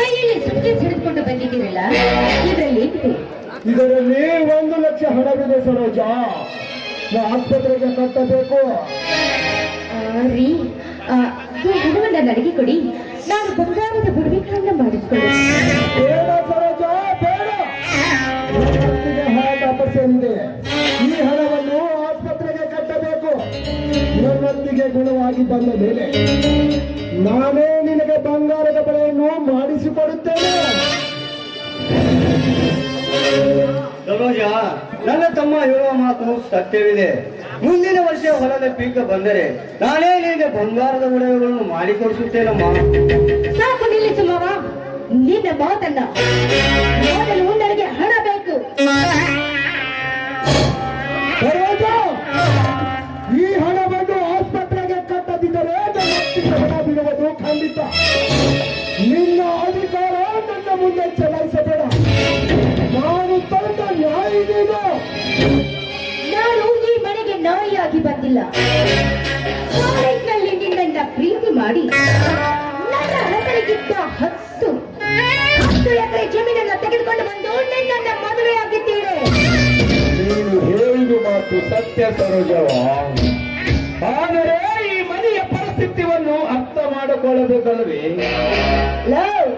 ಕೈಯಲ್ಲಿ ಸುಟ್ಕೆ ಹಿಡಿದುಕೊಂಡು ಬಂದಿದ್ದೀರಲ್ಲ, ಇದರಲ್ಲಿ ಏನಿದೆ? ಇದರಲ್ಲಿ 1 ಲಕ್ಷ ಹಣವಿದೆ ಸರೋಜ. ಆಸ್ಪತ್ರೆಗೆ ಕಟ್ಟಬೇಕು. ರೀ, ಈ ಹಣವನ್ನ ನನಗೆ ಕೊಡಿ, ನಾನು ಬಂಗಾರದ ಬುಡವಿಗಳನ್ನು ಮಾಡಿಸ್ಕೊಳ್ಳಿ. ಬೇಡ ಸರೋಜ, ಬೇಡ. ಹಾರ್ಟ್ ಆಪರೇಷನ್ ಇದೆ. ಈ ಹಣವನ್ನು ಆಸ್ಪತ್ರೆಗೆ ಕಟ್ಟಬೇಕು. ನನ್ನೊತ್ತಿಗೆ ಗುಣವಾಗಿ ಬಂದ ಮೇಲೆ ನಾನೇ ನಿನಗೆ ಬಂಗಾರದ ಬಳೆಯನ್ನು ಮಾಡಿಸಿಕೊಡುತ್ತೇನೆ. ಸರೋಜ, ನನ್ನ ತಮ್ಮ ಹೇಳುವ ಮಾತು ಸತ್ಯವಿದೆ. ಮುಂದಿನ ವರ್ಷ ಹೊಲದ ಪೀಕ ಬಂದರೆ ನಾನೇ ನಿನಗೆ ಬಂಗಾರದ ಒಡವೆಗಳನ್ನು ಮಾಡಿಕೊಡಿಸುತ್ತೇನಮ್ಮ. ಸಾಕು ನಿಲ್ಲಿಸು ಮಾವ, ನಿನ್ನ ಮಾತನ್ನ. ಮೊದಲು ನನಗೆ ಹಣ ಬೇಕು. ಸರೋಜ, ಈ ಹಣವನ್ನು ಆಸ್ಪತ್ರೆಗೆ ಕಟ್ಟದಿದ್ದರೆ ನನ್ನ ಹಣ ಬಿಡುವುದು ಖಂಡಿತ. ನಿನ್ನ ಅಧಿಕಾರ ನನ್ನ ಮುಂದೆ ಚಲಾಯಿಸಬೇಡ. ನಾನು ತಂದ ನ್ಯಾಯ ನೀನು. ನಾನು ಈ ಮನೆಗೆ ನಾಯಿಯಾಗಿ ಬಂದಿಲ್ಲ. ಕಾಲೇಜ್ನಲ್ಲಿ ನಿನ್ನನ್ನ ಪ್ರೀತಿ ಮಾಡಿ ನನ್ನ ಹಣಗಳಿಗಿದ್ದ 10 ಎಕರೆ ಜಮೀನನ್ನ ತೆಗೆದುಕೊಂಡು ಬಂದು ನಿನ್ನನ್ನ ಮದುವೆಯಾಗಿದ್ದೇನೆ. ನೀನು ಹೇಳಿದ ಮಾತು ಸತ್ಯ ಸರೋಜವ. ಆದರೆ ಈ ಮನೆಯ ಪರಿಸ್ಥಿತಿಯನ್ನು ಅರ್ಥ ಮಾಡಿಕೊಳ್ಳಬೇಕಲ್ಲವೇ? ಲವ್,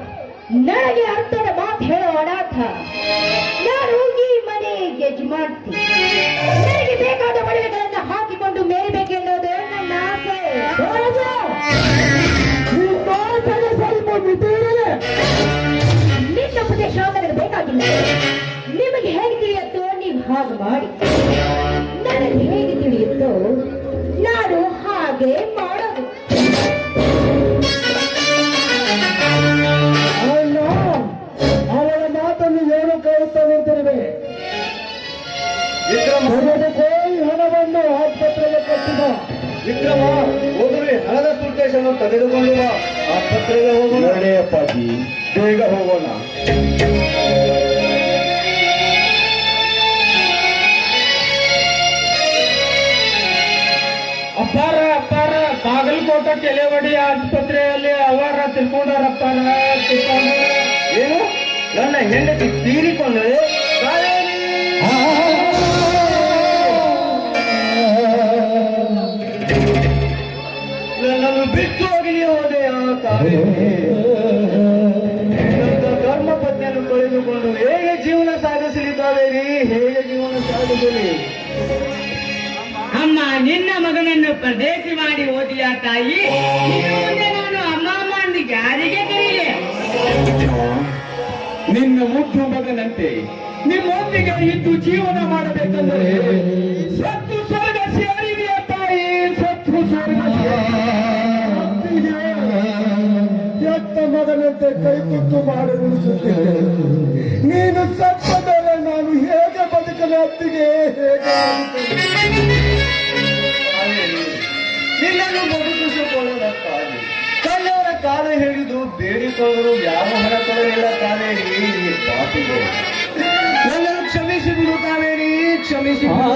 ನನಗೆ ಅರ್ಥದ ಮಾತು ಹೇಳೋ ಅನಾಥ. ನಾನು ಈ ಮನೆ ಯಜಮಾನ್ತಿ. ನನಗೆ ಬೇಕಾದ ಒಡವೆಗಳನ್ನ ಹಾಕಿಕೊಂಡು ಮೇಲ್ಬೇಕೆನ್ನೋದು ನನ್ನ ಆಸೆ. ಸರೋಜ, ಈ ಮಾತನ್ನು ಸ್ವಲ್ಪ ಮಿತಿಯಿರಲಿ. ನಿನ್ನ ಉಪದೇಶ ನನಗೆ ಬೇಕಾಗಿಲ್ಲ. ನಿಮಗೆ ಹೇಗೆ ತಿಳಿಯುತ್ತೋ ನೀವು ಹಾಗೆ ಮಾಡಿ. ನನಗೆ ಹೇಗೆ ತಿಳಿಯುತ್ತೋ ನಾನು ಹಾಗೆ ಮಾಡೋದು. ಅಣ್ಣ, ಅವಳ ಮಾತನ್ನು ಏನು ಕೇಳುತ್ತಾ ನಿಂತಿರುವೆ? ವಿಕ್ರಮ, ಮೊದಲಕ್ಕೆ ಈ ಹಣವನ್ನು ಆಸ್ಪತ್ರೆಗೆ ಕಟ್ಟಿದ. ವಿಕ್ರಮ, ಹೋದರೆ ಹಣದ ಸುಲ್ಕೇಶನ್ನು ತೆಗೆದುಕೊಂಡು ಬಾ. ಆಸ್ಪತ್ರೆಗೆ ಹೋಗೋಣ. ನಡೆಯಪ್ಪಾಜಿ, ಬೇಗ ಹೋಗೋಣ. ಅಪ್ಪಾರ ಬಾಗಲಕೋಟೆ ಕೆಲವಡಿ ಆಸ್ಪತ್ರೆಯಲ್ಲಿ ಅವರ ತಿಳ್ಕೊಂಡಾರಪ್ಪಾರ. ಏನು, ನನ್ನ ಹೆಂಡತಿ ತೀರಿಕೊಂಡರೆ? ಕಾವೇರಿ! ನನ್ನನ್ನು ಬಿಟ್ಟು ಹೋಗಿ ಹೋದೆ ಆ ಕಾವೇರಿ. ನನ್ನ ಧರ್ಮ ಪತ್ನಿಯನ್ನು ಕಳೆದುಕೊಂಡು ಹೇಗೆ ಜೀವನ ಸಾಗಿಸಲಿ ಕಾವೇರಿ? ಹೇಗೆ ಜೀವನ ಸಾಗಿಸಲಿ? ಅಮ್ಮ, ನಿನ್ನ ಮಗನನ್ನು ಪರದೇಶಿ ಮಾಡಿ ಓದಿಯ ತಾಯಿ. ಇನ್ನು ಮುಂದೆ ನಾನು ಅಮ್ಮ ಅಂದು ಯಾರಿಗೆ ಕರೀಲೆ? ನಿನ್ನ ಮುದ್ದು ಮಗನಂತೆ ನಿಮ್ಮೊಂದಿಗೆ ಇದ್ದು ಜೀವನ ಮಾಡಬೇಕೆಂದರೆ ಸತ್ತು ಸ್ವರ್ಗ ಸೇರಿದೆಯ ತಾಯಿ, ಸತ್ತು ಸ್ವರ್ಗ ಎತ್ತ ಮಗನಂತೆ ಕೈ ತುತ್ತು ಮಾಡಿ ಉಳಿಸುತ್ತೇನೆ. ನೀನು ಸತ್ತ ಮೇಲೆ ನಾನು ಹೇಗೆ ಬದುಕಲು ಅತ್ತಿಗೆ? ಹೇಗೆ ಕಾವೇರಿ, ನಿನ್ನನ್ನು ಬದುಕಿಸಿಕೊಳ್ಳೋದಕ್ಕಾಗಿ ಕಣ್ಣವರ ಕಾಲ ಹಿಡಿದು ಬೇಡಿಕೊಳ್ಳಲು ಯಾವ ಹಣ ಕೊಡಲಿಲ್ಲ ಕಾವೇರಿ. ಈ ಪಾಪಿಗೆ ನನ್ನನ್ನು ಕ್ಷಮಿಸಿ ಬಿಡು ಕಾವೇರಿ, ಕ್ಷಮಿಸಿ ಬಿಡು.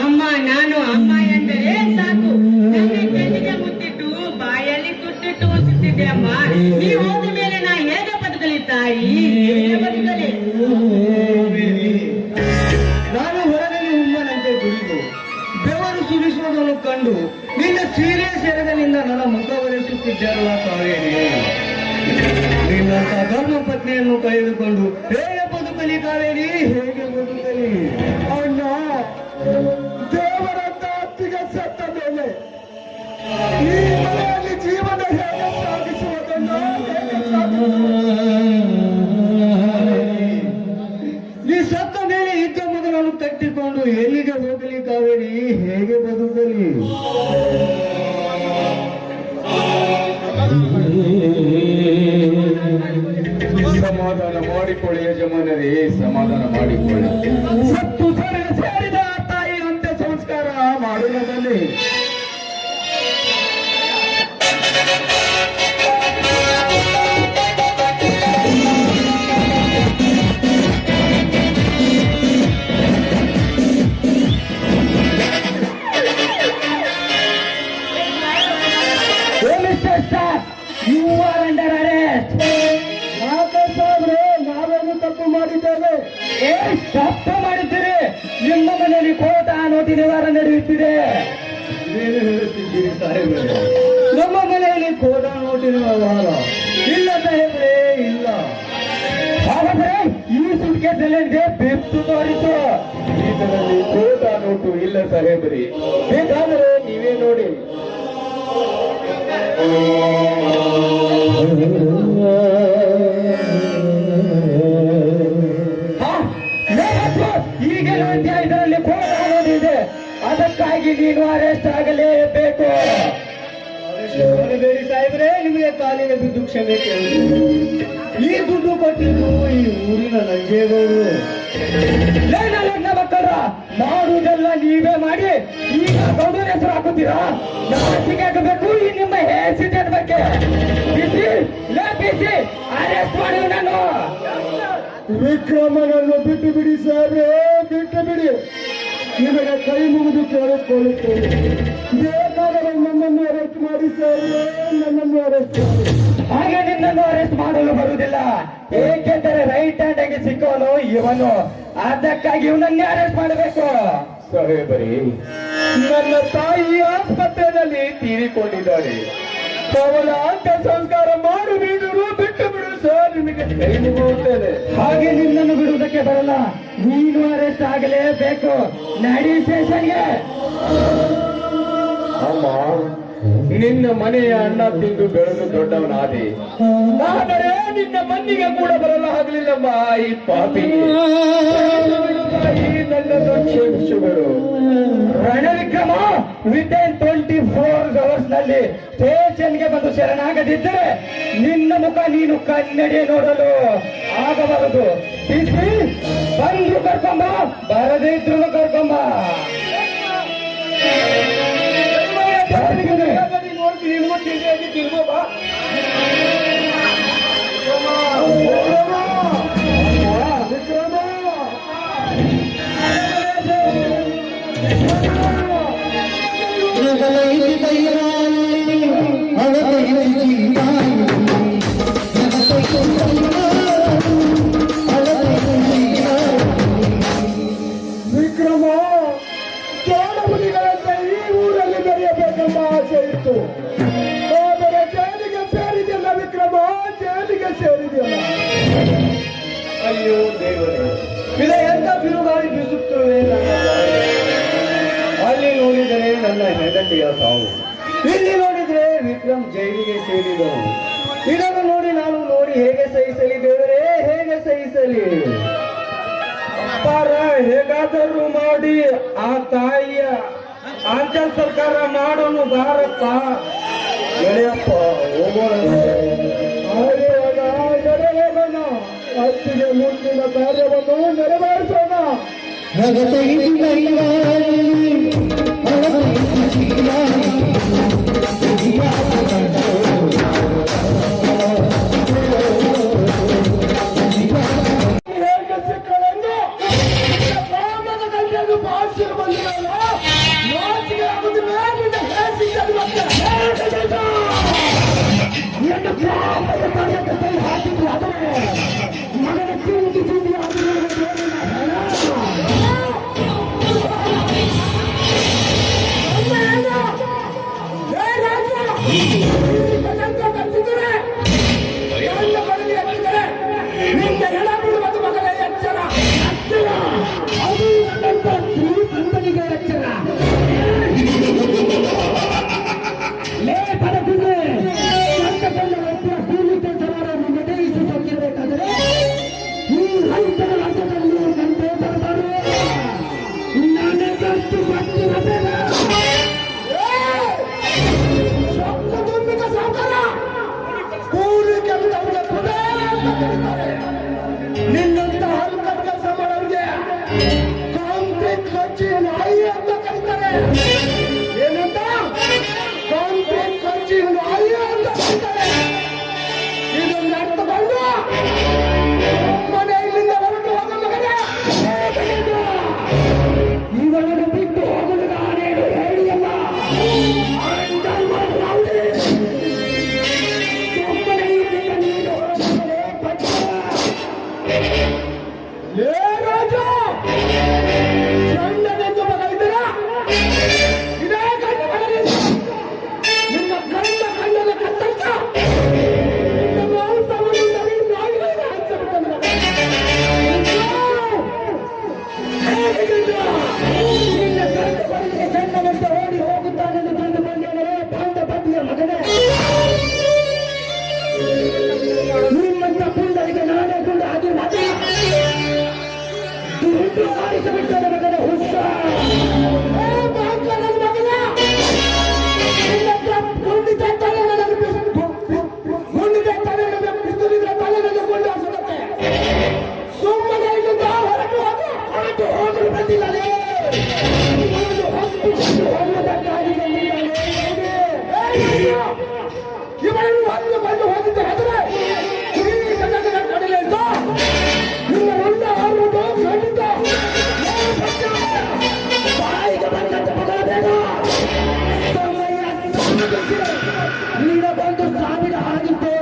ಅಮ್ಮ, ನಾನು ಅಮ್ಮ ಎಂದರೆ ಸಾಕು. ನನ್ನ ಕಣ್ಣಿಗೆ ಮುತ್ತಿಟ್ಟು ಬಾಯಲ್ಲಿ ತುಟ್ಟಿಟ್ಟು ಓದಿಸಿದ್ದೆ ಅಮ್ಮ. ನೀ ಹೋದ ಮೇಲೆ ನಾ ಹೇಗೆ ಬದುಕಲಿ ತಾಯಿ? ಹೇಗೆ ಬದುಕಲಿ? ಕಾವೇರಿ, ನಾನು ಹೊರಗಡೆ ಹುಮ್ಮನಂತೆ ದುಡಿದು ಬೆವರು ಸುರಿಸುವುದನ್ನು ಕಂಡು ನಿನ್ನ ಸೀರೆ ಸೆರಗನಿಂದ ನನ್ನ ಮುಖ ಒರೆಸುತ್ತಿದ್ದಾರಲ್ಲ ಕಾವೇರಿ. ನಿನ್ನಂತ ಧರ್ಮ ಪತ್ನಿಯನ್ನು ಕಳೆದುಕೊಂಡು ಹೇಗೆ ಬದುಕಲಿ ಕಾವೇರಿ? ಹೇಗೆ ಬದುಕಲಿ? ಅಣ್ಣ, ದೇವರಂತ ಅತ್ತಿಗೆ ಸತ್ತ ಮೇಲೆ ಈ ಮನೆಯಲ್ಲಿ ಜೀವನ ಹೇಗೆ ಸಾಗಿಸುವುದನ್ನು ಹೇಗೆ ನೀ ಸತ್ತ ಮೇಲೆ ಇದ್ದ ಮಗನನ್ನು ಕಟ್ಟಿಕೊಂಡು ಎಲ್ಲಿಗೆ ಹೋಗಲಿ ಕಾವೇರಿ? ಹೇಗೆ ಬದುಕಲಿ? ಸಮಾಧಾನ ಮಾಡಿಕೊಳ್ಳಿ ಯಜಮಾನರೇ, ಸಮಾಧಾನ ಮಾಡಿಕೊಳ್ಳಿ. ಸತ್ತು ಸ್ವರ್ಗ ಸೇರಿದ ತಾಯಿ ಅಂತ್ಯ ಸಂಸ್ಕಾರ ಮಾಡುವುದಲ್ಲಿ You are under arrest. ನಾವೇನು ತಪ್ಪು ಮಾಡಿದ್ದೇವೆ? ತಪ್ಪು ಮಾಡಿದ್ದೀರಿ. ನಿಮ್ಮ ಮನೆಯಲ್ಲಿ ಕೋಟ ನೋಟಿ ನಿವಾರ ನಡೆಯುತ್ತಿದೆ. ಇದೇನು ಹೇಳುತ್ತಿದ್ದೀರಿ ಸಾಹೇಬರೇ? ನಮ್ಮ ಮನೆಯಲ್ಲಿ ಕೋಟ ನೋಟಿನ ವ್ಯವಹಾರ ಇಲ್ಲ ಸಾಹೇಬ್ರೇ, ಇಲ್ಲ. ಹಾಗಾದ್ರೆ ಈ ಸುಟ್ಕೇಸಲ್ಲಿ ಬೆತ್ತು ತೋರಿಸು. ಇದರಲ್ಲಿ ಕೋಟ ನೋಟು ಇಲ್ಲ ಸಾಹೇಬರಿ. ಬೇಕಾದರೆ ನೀವೇ ನೋಡಿ. ಈಗಿನ ಅಧ್ಯಾಯದಲ್ಲಿ ಕೋರ್ಟ್ ಆಗೋದಿದೆ, ಅದಕ್ಕಾಗಿ ನೀನು ಅರೆಸ್ಟ್ ಆಗಲೇಬೇಕು. ಬೇಡಿ ಸಾಹೇಬ್ರೆ, ನಿಮಗೆ ಕಾಲಿಗೆ ಬಿದ್ದು ಕ್ಷಮೆ ಕೇಳಿ. ಈ ದುಡ್ಡು ಕೊಟ್ಟಿದ್ದು ಈ ಊರಿನ ನಂಜೇಗೌಡರು. ನನ್ನ ಮಕ್ಕಳ ಮಾಡುವುದೆಲ್ಲ ನೀವೇ ಮಾಡಿ ಈಗ ಗೌಡರ ಹೆಸರು ಹಾಕುತ್ತೀರಾ? ನಾಚಿಕೆ ಆಗಬೇಕು ಈ ನಿಮ್ಮ ಹೇಸಿದ ಬಗ್ಗೆ. ಬಿಸಿ ಅರೆಸ್ಟ್ ಮಾಡಿ ನಾನು. ವಿಕ್ರಮನನ್ನು ಬಿಟ್ಟು ಬಿಡಿ ಸಾಹೇಬ್ರೆ, ಬಿಟ್ಟು ಬಿಡಿ. ನಿಮಗೆ ಕೈ ಮುಗಿದು ಕೇಳಿಕೊಳ್ಳುತ್ತೇನೆ. ಬೇಕಾದರೆ ನನ್ನನ್ನು ಅರೆಸ್ಟ್ ಮಾಡಿ ಸಾಹೇಬ್ರೆ, ನನ್ನನ್ನು ಅರೆಸ್ಟ್ ಮಾಡಿ. ಹಾಗೆ ನಿನ್ನನ್ನು ಅರೆಸ್ಟ್ ಮಾಡಲು ಬರುವುದಿಲ್ಲ, ಏಕೆಂದರೆ ರೈಟ್ ಹ್ಯಾಂಡ್ ಆಗಿ ಸಿಕ್ಕವನು ಇವನು. ಅದಕ್ಕಾಗಿ ಇವನನ್ನೇ ಅರೆಸ್ಟ್ ಮಾಡಬೇಕು. ಸಾಹೇಬರೇ, ನನ್ನ ತಾಯಿ ಆಸ್ಪತ್ರೆಯಲ್ಲಿ ತೀರಿಕೊಂಡಿದ್ದಾರೆ. ಅವಳ ಅಂತ್ಯ ಸಂಸ್ಕಾರ ಮಾಡು, ಬಿಡು, ಬಿಟ್ಟು ಬಿಡು ಸರ್, ನಿಮಗೆ ಕೈ ಮುಗಿಯುತ್ತೇನೆ. ಹಾಗೆ ನಿನ್ನನ್ನು ಬಿಡುವುದಕ್ಕೆ ಬರಲ್ಲ, ನೀನು ಅರೆಸ್ಟ್ ಆಗಲೇಬೇಕು. ನಡಿ ಸ್ಟೇಷನ್ಗೆ. ಅಮ್ಮ, ನಿನ್ನ ಮನೆಯ ಅನ್ನ ತಿಂದು ಬೆಳೆದು ದೊಡ್ಡವನಾದೆ, ಆದರೆ ನಿನ್ನ ಮಣ್ಣಿಗೆ ಕೂಡ ಬರಲು ಆಗಲಿಲ್ಲಮ್ಮ ಈ ಪಾಪಿ. ನನ್ನನ್ನು ಕ್ಷಮಿಸುವರು. ರಣವಿಕ್ರಮ, ವಿತಿನ್ 24 hours ನಲ್ಲಿ ಸ್ಟೇಷನ್ಗೆ ಬಂದು ಶರಣಾಗದಿದ್ದರೆ ನಿನ್ನ ಮುಖ ನೀನು ಕನ್ನಡಿ ನೋಡಲು ಆಗಬಾರದು. ಬಂದ್ರು ಕರ್ಕೊಂಬ, ಬರದೇ ಇದ್ರು ಕರ್ಕೊಂಬ. ವಿಕ್ರಮ, ಜೋಡಪುರಿಗಳಂತೆ ಈ ಊರಲ್ಲಿ ಬೆರೆಯಬೇಕೆಂಬ ಆಸೆ ಇತ್ತು, ಆದರೆ ಜೈಲಿಗೆ ಸೇರಿದೆಯಲ್ಲ ವಿಕ್ರಮ, ಜೈಲಿಗೆ ಸೇರಿದೆಯಲ್ಲ. ಅಯ್ಯೋ ದೇವರೇ, ಇದ ಎಂತ ಬಿರುಗಾಳಿ ಬೀಸುತ್ತವೆ. ಅಲ್ಲಿ ನೋಡಿದರೆ ನನ್ನ ಹೆಂಡತಿಯ ಸಾವು, ಇಲ್ಲಿ ನೋಡಿದ್ರೆ ವಿಕ್ರಮ್ ಜೈಲಿಗೆ ಸೇರಿದನು. ಇದನ್ನು ನೋಡಿ ನಾನು ನೋಡಿ ಹೇಗೆ ಸಹಿಸಲಿ ದೇವರೇ, ಹೇಗೆ ಸಹಿಸಲಿ? ಅಪ್ಪಾರ, ಹೇಗಾದರೂ ಮಾಡಿ ಆ ತಾಯಿಯ ಆಂಚಲ್ ಸರ್ಕಾರ ಮಾಡೋನು ಬಾರಪ್ಪ. ನಡೆಯಪ್ಪ, ಹೋಗೋಣ. ಹೋಗೋಣ, ಅತ್ತಿಗೆ ಮುಂದಿನ ಕಾರ್ಯವನ್ನು ನೆರವೇರಿಸೋಣ. ಹೇಗೆ ಸಿಕ್ಕಳೆಂದು ಕಾಮದ ಗಂಟೆಯನ್ನು ಭಾಷೆ ಬಂದಿರಲ್ಲ, ನಾಚಿಕೆ ಆಗುದಿಲ್ಲ. ನಿನ್ನ ಹೇಸಿದ್ದಲ್ಲಿ ಮತ್ತೆ ಎಂದು ಗ್ರಾಮದ ಕಾರ್ಯಕರ್ತರು ಹಾಕಿದ್ರು. ಆದರೆ ಮಗನ ತಿಂಡಿ ತಿಂಡಿ ನಿನ್ನಂತ ಹಲ್ಕ ಕೆಲಸ ಮಾಡೋರಿಗೆ ಕಾಂಕ್ರೀಟ್ ಕಚ್ಚಿ ನಾಯಿ ಅಂತ ಕರೀತಾರೆ. ಏನಂತ? ಕಾಂಕ್ರೀಟ್ ಕಚ್ಚಿ ನಾಯಿ ಅಂತ ಕರೀತಾರೆ. ಇದನ್ನ ಅರ್ಥಕೊಂಡು ಮನೆ ಇಲ್ಲಿಂದ ಹೊರಟು ಹೋಗ ಮಗನೇ. ಇವನನ್ನು ಬಿಟ್ಟು ಹೋಗಲು ನಾನೇನು ಹೇಳಿಯಲ್ಲ. ರಾಜ, ಸಣ್ಣದೆಂದು ಮಗ ಇದ್ದೀರಾ? ಇದೇ ಮಾಡಿಸಿಬಿಟ್ಟರೆ ಮಗನ ಹುಷ ಗುಂಡಿದ ತಲೆ ಬಿಸಿಲಿದ್ರೆ ತಲೆ ನನ್ನ ಕೊಂಡು ಹಾಸುತ್ತೆ ಸುಮ್ಮನೆ ಇಲ್ಲಿಂದ ಹೊರಟು ಹೋಗಲು ಬಂದಿಲ್ಲಲೇ ಇವರನ್ನು ಒಂದು ಬಂದು ಹೋಗಿದ್ದ ಹೆದರೆ ಕಡಲೆ ನಿಮ್ಮ ಒಂದ ಆರುವುದು ಖಂಡಿತ ಬಾಯಿಗೆ ಬಂದಂತೆ ಬದಲಬೇಡ ನೀನ ಬಂದು ಸಾವಿರ ಆಗಿದ್ದೆ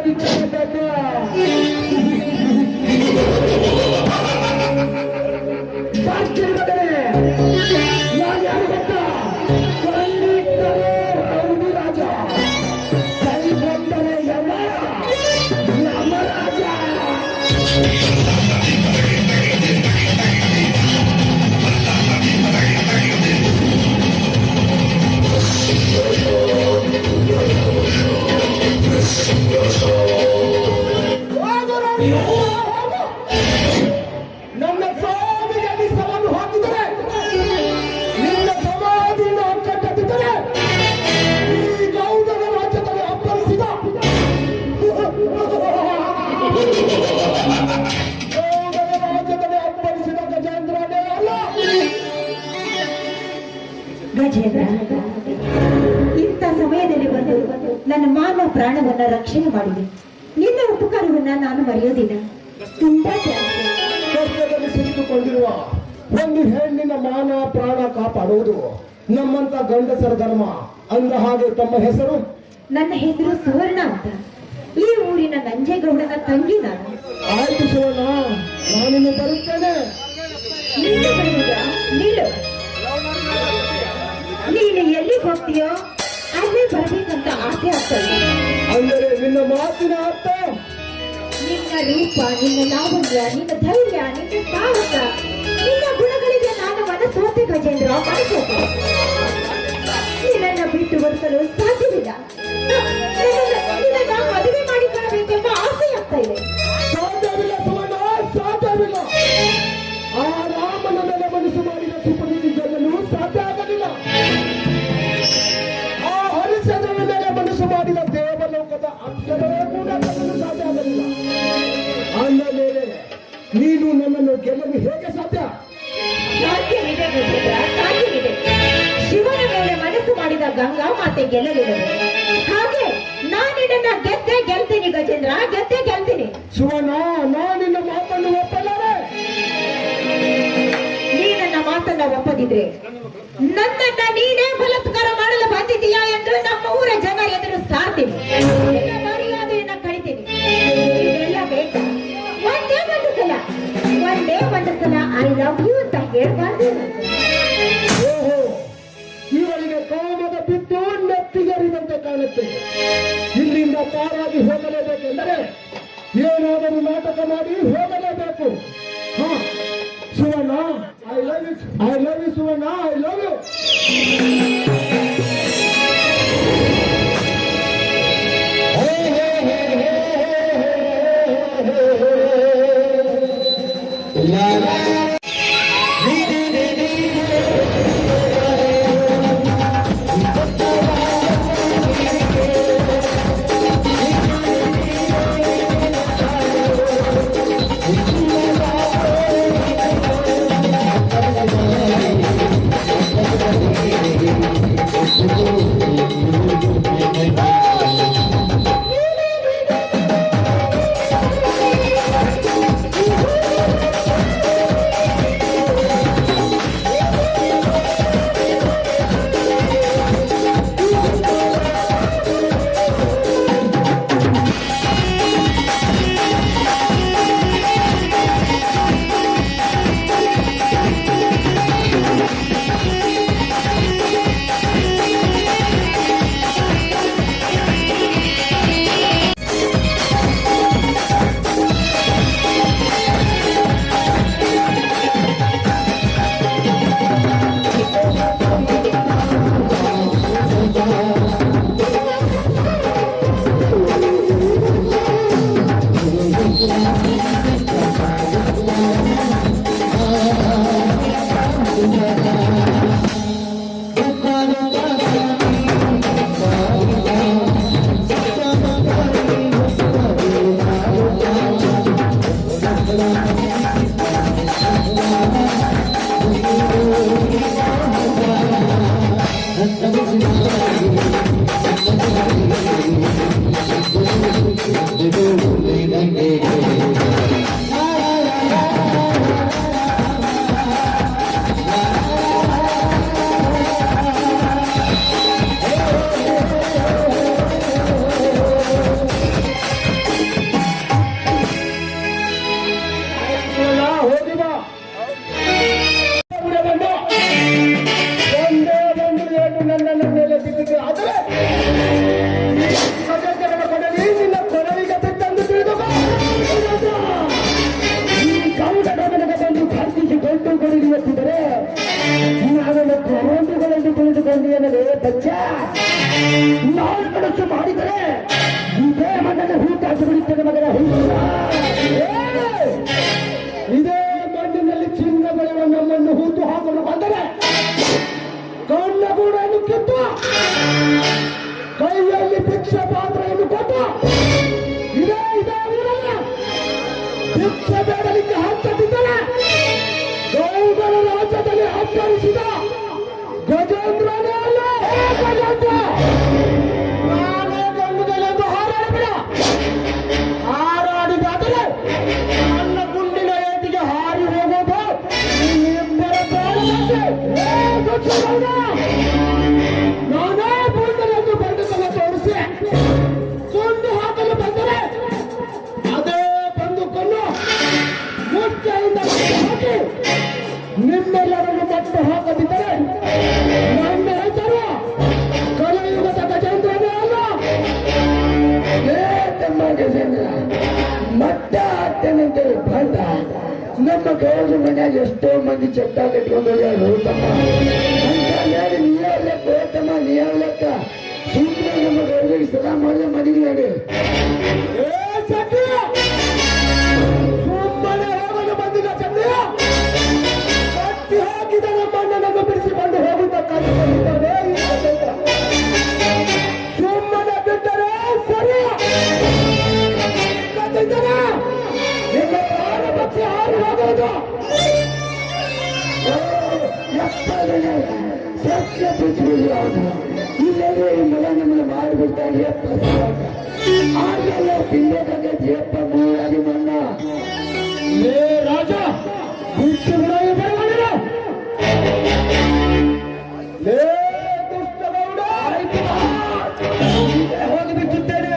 ಬರ್ತೀನಿ ಮಗನೇ ಯಾರು ಗೊತ್ತಾ ಕಣ್ಣಿಟ್ಟರೆ ಹೌದು ರಾಜ ಕೈ ಬಂದರೆ ಯಮರಾಜ ನನ್ನ ಸ್ವಾಮಿಗೆ ವಿಷವನ್ನು ಹಾಕಿದರೆ ನಿನ್ನ ಸಮಾಧಿಯಿಂದ ಕಟ್ಟದಿದ್ದರೆ ಈ ಗೌಡನ ರಾಜ್ಯದಲ್ಲಿ ಅಪ್ಪಳಿಸಿದ ಗೌಡನ ರಾಜ್ಯದಲ್ಲಿ ಅಪ್ಪಳಿಸಿದ ಗಜೇಂದ್ರನೇ ಅಲ್ಲ. ಗಜೇಂದ್ರ, ಇಂಥ ಸಮಯದಲ್ಲಿ ಬಂದು ನನ್ನ ಮಾನವ ಪ್ರಾಣವನ್ನ ರಕ್ಷಣೆ ಮಾಡಿದೆ. ನಿನ್ನ ಉಪಕಾರವನ್ನ ನಾನು ಮರೆಯೋದಿಲ್ಲ. ತುಂಬಾ ಥ್ಯಾಂಕ್ಸ್. ಕಷ್ಟದಲ್ಲಿ ಸಿಲುಕಿಕೊಂಡಿರುವ ಒಂದು ಹೆಣ್ಣಿನ ಮಾನ ಪ್ರಾಣ ಕಾಪಾಡುವುದು ನಮ್ಮಂತ ಗಂಡಸರ ಧರ್ಮ. ಅಂದ ಹಾಗೆ ತಮ್ಮ ಹೆಸರು? ನನ್ನ ಹೆಸರು ಸುವರ್ಣ ಅಂತ. ಈ ಊರಿನ ನಂಜೇಗೌಡನ ತಂಗಿ ನಾನು. ಆಯ್ತು ಶಿವಣ್ಣ, ನಾನಿನ್ನು ಬರುತ್ತೇನೆ. ನಿಲ್ಲು ಬರುವುದಾ? ನಿಲ್ಲು. ನೀನು ಎಲ್ಲಿ ಹೋಗ್ತೀಯೋ ಅಲ್ಲೇ ಬರ್ಬೇಕಂತ ಆಸೆ ಆಗ್ತದೆ. ಅಂದರೆ ನಿನ್ನ ಮಾತಿನ ಅರ್ಥ? ನಿನ್ನ ರೂಪ, ನಿನ್ನ ಲಾವಣ್ಯ, ನಿನ್ನ ಧೈರ್ಯ, ನಿನ್ನ ಸಾಹಸ, ನಿನ್ನ ಗುಣಗಳಿಗೆ ನಾನು ಮನಸ್ಸೋತೆ ಗಜೇಂದ್ರ, ಮನಸ್ಸೋತೆ. ನಿನ್ನನ್ನ ಬಿಟ್ಟು ಬದುಕಲು ಸಾಧ್ಯವಿಲ್ಲ. ನಿನ್ನ ಮದುವೆ ಮಾಡಿಕೊಳ್ಳಬೇಕೆಂಬ ಆಸೆ ಆಗ್ತಾ ಇದೆ. ಸಾಧ್ಯವಿಲ್ಲ ಶಿವಣ್ಣ, ಸಾಧ್ಯವಿಲ್ಲ. ಆ ರಾಮನ ಮೇಲೆ ಮನಸ್ಸು ಮಾಡಿದ ಸುಪುತ್ರಿ ಗೆಲ್ಲಲು ಸಾಧ್ಯ ಆಗಲಿಲ್ಲ. ಆ ಹರಿಶ್ಚಂದ್ರನ ಮೇಲೆ ಮನಸ್ಸು ಮಾಡಿದ ದೇವಲೋಕದ ಅಕ್ಷರವೇ ಕೂಡ ಗೆಲ್ಲಲು ಸಾಧ್ಯ ಆಗಲಿಲ್ಲ. ಅಂದ ಮೇಲೆ ನೀನು ನನ್ನನ್ನು ಗೆಲ್ಲಲು ಹೇಗೆ ಸಾಧ್ಯ? ಸಾಧ್ಯವಿದೆ ಗಜೇಂದ್ರ, ಸಾಧ್ಯವಿದೆ. ಶಿವನ ಮೇಲೆ ಮನಸ್ಸು ಮಾಡಿದ ಗಂಗಾ ಮಾತೆ ಗೆಲ್ಲಲಿಲ್ಲವೆ? ಹಾಗೆ ನಾನಿನ್ನ ಗೆಲ್ತೀನಿ ಗಜೇಂದ್ರ, ಗೆಲ್ತೀನಿ. ಶಿವಣ್ಣ, ನಾನಿನ್ನ ಮಾತನ್ನು ಒಪ್ಪಲಾರೆ. ನೀ ನನ್ನ ಮಾತನ್ನ ಒಪ್ಪದಿದ್ರೆ ನನ್ನನ್ನ ನೀನೇ ಬಲಾತ್ಕಾರ ಮಾಡಲು ಬಂದಿದ್ದೀಯಾ ಎಂದು ನಮ್ಮ ಊರ ಜನ ಎದುರು ಸಾರ್ತೀನಿ. ನಿನ್ನ ಮರ್ಯಾದೆಯನ್ನ ಕಳಿತೀನಿ. ಇದೆಲ್ಲ ಬೇಕಾ? ಒಂದೇ ಒಂದು ಸಲ ಐ ಲವ್ ಯು ಅಂತ ಹೇಳ್ಬಾರ್ದು? ಓಹೋ, ಇವರಿಗೆ ಕಾಮದ ಬಿದ್ದು ನೆತ್ತಿಗರಿದಂತೆ ಕಾಣುತ್ತೆ. ಇಲ್ಲಿಂದ ಪಾರಾಗಿ ಹೋಗಲೇಬೇಕೆಂದರೆ ಏನಾದರೂ ನಾಟಕ ಮಾಡಿ ಹೋಗಲೇಬೇಕು. ಹಾ Shivanna, I love you Shivanna, I love you. Oh, ತಚ್ಚ ನಾನು ಮನಸ್ಸು ಮಾಡಿದರೆ ಇದೇ ಮಣ್ಣನ್ನು ಹೂತಾಚಿ ಬಿಡುತ್ತದೆ ಮಗನ ಹುಡುಗ. ಇದೇ ಮಣ್ಣಿನಲ್ಲಿ ಚಿನ್ನ ಬೆಳೆಯುವ ನಮ್ಮನ್ನು ಹೂತು ಹಾಕಲು ಬಂದರೆ ಕಣ್ಣ ಗೂಡನ್ನು ಕಿತ್ತು ಕೈಯಲ್ಲಿ ಭಿಕ್ಷೆ ಪಾತ್ರೆಯನ್ನು ಕೊಟ್ಟು ಇದೇ ಊರಲ್ಲ ಭಿಕ್ಷೆ ಬೇಡಲಿಕ್ಕೆ ಹತ್ತದಿದ್ದರೆ ಗೌಡರ ರಾಜ್ಯದಲ್ಲಿ ಅಪ್ಪಳಿಸಿದ ಗಜೇಂದ್ರನೇ ಅಲ್ಲ. ಗಜೇಂದ್ರ ನಾನೇ ಗಂಡುಗಳೆಂದು ಹಾರಾಡಬೇಡ. ಹಾರಾಡಿದಾದರೆ ನನ್ನ ಗುಂಡಿನ ಏಟಿಗೆ ಹಾರಿ ಹೋಗೋದು ನಿಮ್ಮಿಬ್ಬರ ಪ್ರಾಣದಂತೆ. ಗಜೇಂದ್ರ ನಾನೇ ಬುಡದಲೆಂದು ಬಂಡುಕನ್ನು ತೋರಿಸಿ ಕೊಂದು ಹಾಕಲು ಬಂದರೆ ಅದೇ ಬಂದುಕೊಂಡು ಮುಚ್ಚೆಯಿಂದ ಹಾಕಿ ನಿಮ್ಮೆಲ್ಲರನ್ನು ಮಟ್ಟು ಹಾಕದಿದ್ದರೆ ನನ್ನ ಹೆಸರು ಕಲಿಯುಗದ ಗಜೇಂದ್ರನೇ ಅಲ್ಲ. ತಮ್ಮ ಗಜೇಂದ್ರ ಮಟ್ಟ ಹಾಕ್ತೇನೆಂತೇಳಿ ಬಂದ ನಮ್ಮ ಗೌರವ ಮನೆಯಾಗ ಎಷ್ಟೋ ಮಂದಿ ಚಟ್ಟ ಕಟ್ಕೊಂಡು ಹೋಗ್ಯಾರು ತಮ್ಮ ಅಂತ ಹೇಳಿ ನೀಯಾವ ಲೆಕ್ಕ ತಮ್ಮ ನೀಯಾವ ಲೆಕ್ಕ ಸುಮ್ಮನೆ ನಮ್ಮ ಗೌರವಿಗೆ ಸದಾ ಮಾಡಿದ ಮದುವೆ ಸುಮ್ಮನೆ ಹೋಗಲು ಬಂದಿದ್ದ ಚಂದ್ರ ಕಟ್ಟಿ ಹಾಕಿದ ನಮ್ಮಣ್ಣನನ್ನು ಬಿಡಿಸಿಕೊಂಡು ಹೋಗುತ್ತಕ್ಕಾಗುತ್ತದೆ. ಸುಮ್ಮನೆ ಬಿಟ್ಟರೆ ಸರಿ ನಿಮ್ಮ ಪ್ರಾಣ ಪಕ್ಷಿ ಹಾರಿ ಹೋಗುವುದು. ಸತ್ಯ ಬಿಚ್ಚುವುದು ಯಾವುದು ಇಲ್ಲವೇ ಈ ಮಗ ನಮ್ಮನ್ನು ಮಾಡಿಬಿಡ್ತಾನೆ. ಆಗೆಲ್ಲ ತಿನ್ನಬೇಕಾಗೈತಿ ಎಪ್ಪ ಮೂರಾಗಿ ಮಣ್ಣ ಲೇ ರಾಜ ಬಿಚ್ಚು ಬಿಡೋದು ಬರಲಿಲ್ಲ. ಲೇ ದುಷ್ಟಗೌಡ ಹೋಗಿ ಬಿಚ್ಚುತ್ತೇನೆ.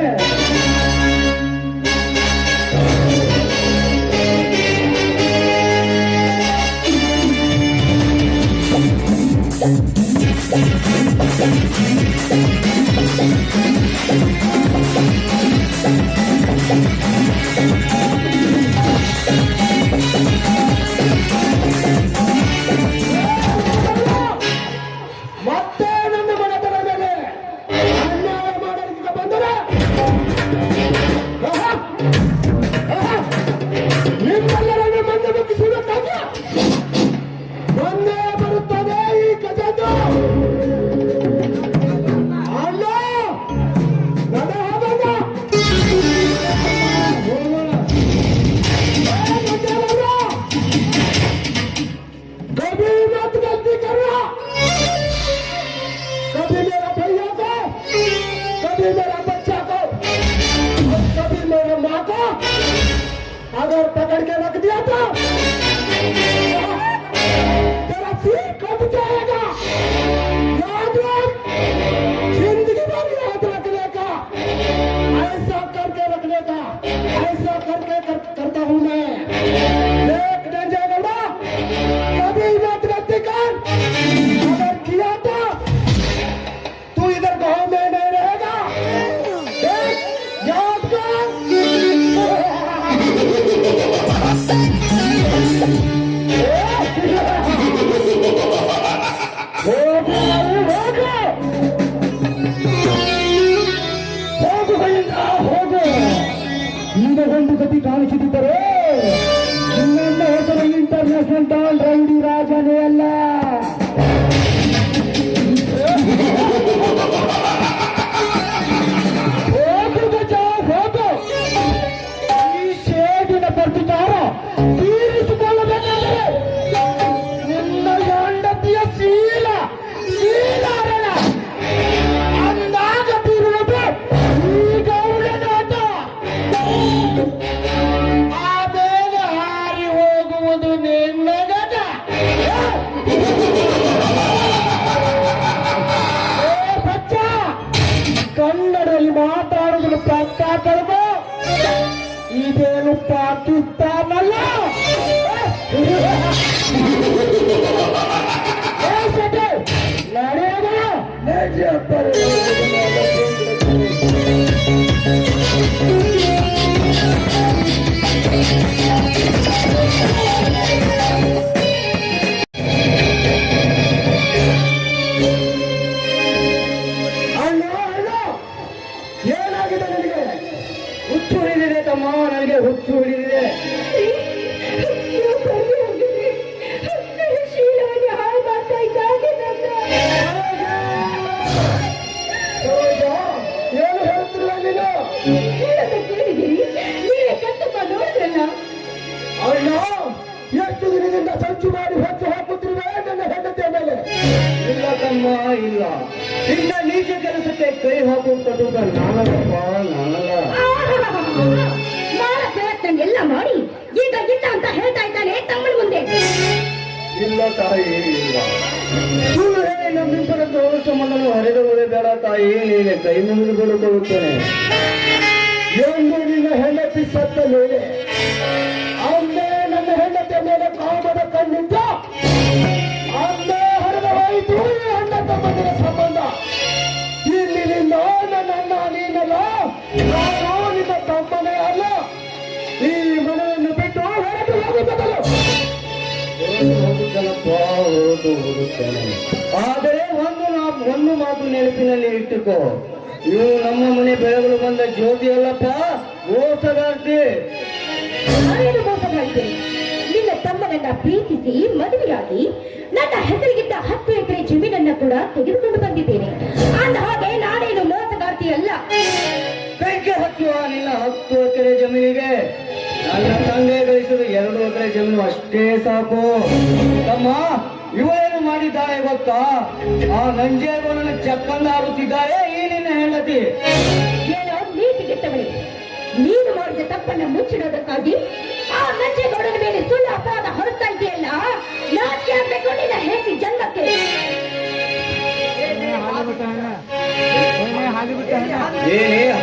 ಮತ್ತೆ ನನ್ನ ಮನದ ಮೇಲೆ ಅನ್ಯಾಯ ಮಾಡಲಿಕ್ಕೆ ಬಂದರೆ ನಿಮ್ಮೆಲ್ಲರನ್ನು ಮಂದೆ ಮುಗಿಸುವುದಕ್ಕಾಗಿ ಬಂದೇ ಬರುತ್ತದೆ ಈ ಗಜೇಂದ್ರ. ಅಲ್ಲ ನಡ ಹೋಗೋಣ कभी मत गलती करना. कभी मेरा भैया को, कभी मेरा बच्चा को, और कभी मेरे माँ को अगर पकड़ के रख दिया तो तेरा सिर कट जाएगा. याद रख, जिंदगी भर याद रखने का, ऐसा करके रखने का, ऐसा करके करता हूँ मैं. देख डेंजर कभी मत गलती कर. अगर किया तो तू इधर गांव में नहीं रहेगा. देख याद कर. ಹೋಗು ಈಗ ಒಂದು ಗತಿ ಕಾಣಿಸಿದ್ದರೆ ನನ್ನ ಹೆಸರು ಇಂಟರ್ನ್ಯಾಷನಲ್ ಡಾಲ್ ರೌಡಿ ರಾಜನೇ ಅಲ್ಲ. ಹೋಗು ಗಜ ಹೋಗು. ಈ ಶೇಡಿನ ಪ್ರತಿಕಾರ ತೀರಿಸಿಕೊಳ್ಳಬೇಕಾದರೆ ನಿನ್ನ ಹೆಂಡತಿಯ ಶೀಲಾರಣ ಅಂದಾಗ ತೀರುವುದು ಈಗ ಉಳಿದಾಟ. ಆಮೇಲೆ ಹಾರಿ ಹೋಗುವುದು ನಿನ್ನ ಗಜ. ಬಚ್ಚ ಕನ್ನಡದಲ್ಲಿ ಮಾತಾಡುವುದನ್ನು ಪಕ್ಕ ಕಳೆದು ಇದೇನು ಪಾಕಿಸ್ತಾನ ಅಲ್ಲ. ಇಲ್ಲ. ಇಂಥ ನೀಚ ಕೆಲಸಕ್ಕೆ ಕೈ ಹಾಕುವಂತದ್ದು ನಾನಲ್ಲಪ್ಪ, ನಾನಲ್ಲ. ಮಾಡ ಪ್ರಯತ್ನ ಮಾಡಿ ಈಗ ಇಲ್ಲ ಅಂತ ಹೇಳ್ತಾ ಇದ್ದಾನೆ ತಮ್ಮನ ಮುಂದೆ. ಇಲ್ಲ ತಾಯಿ, ಇಲ್ಲ. ಸುಳ್ಳು ಹೇಳಿ ನಮ್ಮಿಬ್ಬರ ಗೌರವ ಸಂಬಂಧವನ್ನು ಹರಿದು ಬೇಡ ತಾಯಿ, ನೀನೆ ಕೈ ಮುಗಿದು ಬಿಡುಕೊಳ್ಳುತ್ತೇನೆ. ಎಂದು ನಿನ್ನ ಹೆಂಡತಿ ಸತ್ತ ಮೇಲೆ ಅಲ್ಲೇ ನನ್ನ ಹೆಂಡತಿಯ ಮೇಲೆ ಕಾಮದ ಕಣ್ಣಿದ್ದ, ಅಲ್ಲೇ ಹರಿದು ಹೋಯಿತು ಈ ಅಣ್ಣ ತಮ್ಮಂದಿರ ಸಂಬಂಧ. ಇಲ್ಲಿ ನಿನ್ನ ನನ್ನ ಅಣ್ಣ ನೀನಲ್ಲ, ನಾನು ನಿನ್ನ ತಮ್ಮನೇ ಅಲ್ಲ. ಈ ಮನೆಯನ್ನು ಬಿಟ್ಟು ಹೊರಟು ಹೋಗುತ್ತದಲ್ಲ, ಹೋಗುತ್ತೇನೆ. ಆದರೆ ಒಂದು ಮಾತು ನೆನಪಿನಲ್ಲಿ ಇಟ್ಟುಕೋ, ಇವು ನಮ್ಮ ಮನೆ ಬೆಳಗಲು ಬಂದ ಜ್ಯೋತಿ ಅಲ್ಲಪ್ಪ, ಮೋಸಗಾರ್ತಿ. ನಾನೇನು ಮೋಸ ಮಾಡಿದ್ದೇನೆ? ನಿನ್ನ ತಮ್ಮನನ್ನ ಪ್ರೀತಿಸಿ ಮದುವೆಯಾಗಿ ನನ್ನ ಹೆಸರಿಗಿದ್ದ 10 ಎಕರೆ ಜಮೀನನ್ನ ಕೂಡ ತೆಗೆದುಕೊಂಡು ಬಂದಿದ್ದೇನೆ. ಅಂದ ಹಾಗೆ ನಾನೇನು ಮೋಸಗಾರ್ತಿ ಅಲ್ಲ. ಬೆಂಕಿ ಹಚ್ಚುವ ನಿನ್ನ 10 ಎಕರೆ ಜಮೀನಿಗೆ ನನ್ನ ತಂದೆ ಗಳಿಸಿದ 2 ಎಕರೆ ಜಮೀನು ಅಷ್ಟೇ ಸಾಕು. ತಮ್ಮ, ಇವಳೇನು ಮಾಡಿದ್ದಾಳೆ ಗೊತ್ತಾ? ಆ ನಂಜೇಗೌಡನ ಚಕ್ಕಂದ ಆಡುತ್ತಿದ್ದಾಳೆ ಈ ನಿನ್ನ ಹೆಂಡತಿ. ಏನೋ ನೀತಿಗೆಟ್ಟವಳೆ, ನೀನು ಮಾಡಿದ ತಪ್ಪನ್ನ ಮುಚ್ಚಿಡೋದಕ್ಕಾಗಿ ಆ ನಂಜೇಗೌಡನ ಮೇಲೆ ಸುಳ್ಳು ಅಪರಾಧ ಹೊರತಾ ಇದೆಯಲ್ಲ, ನಾಚಿಕೆ ಆಗ್ಬೇಕು ನಿನ್ನ ಹೆಂಡತಿ ಜನ್ಮಕ್ಕೆ. ಏನೇ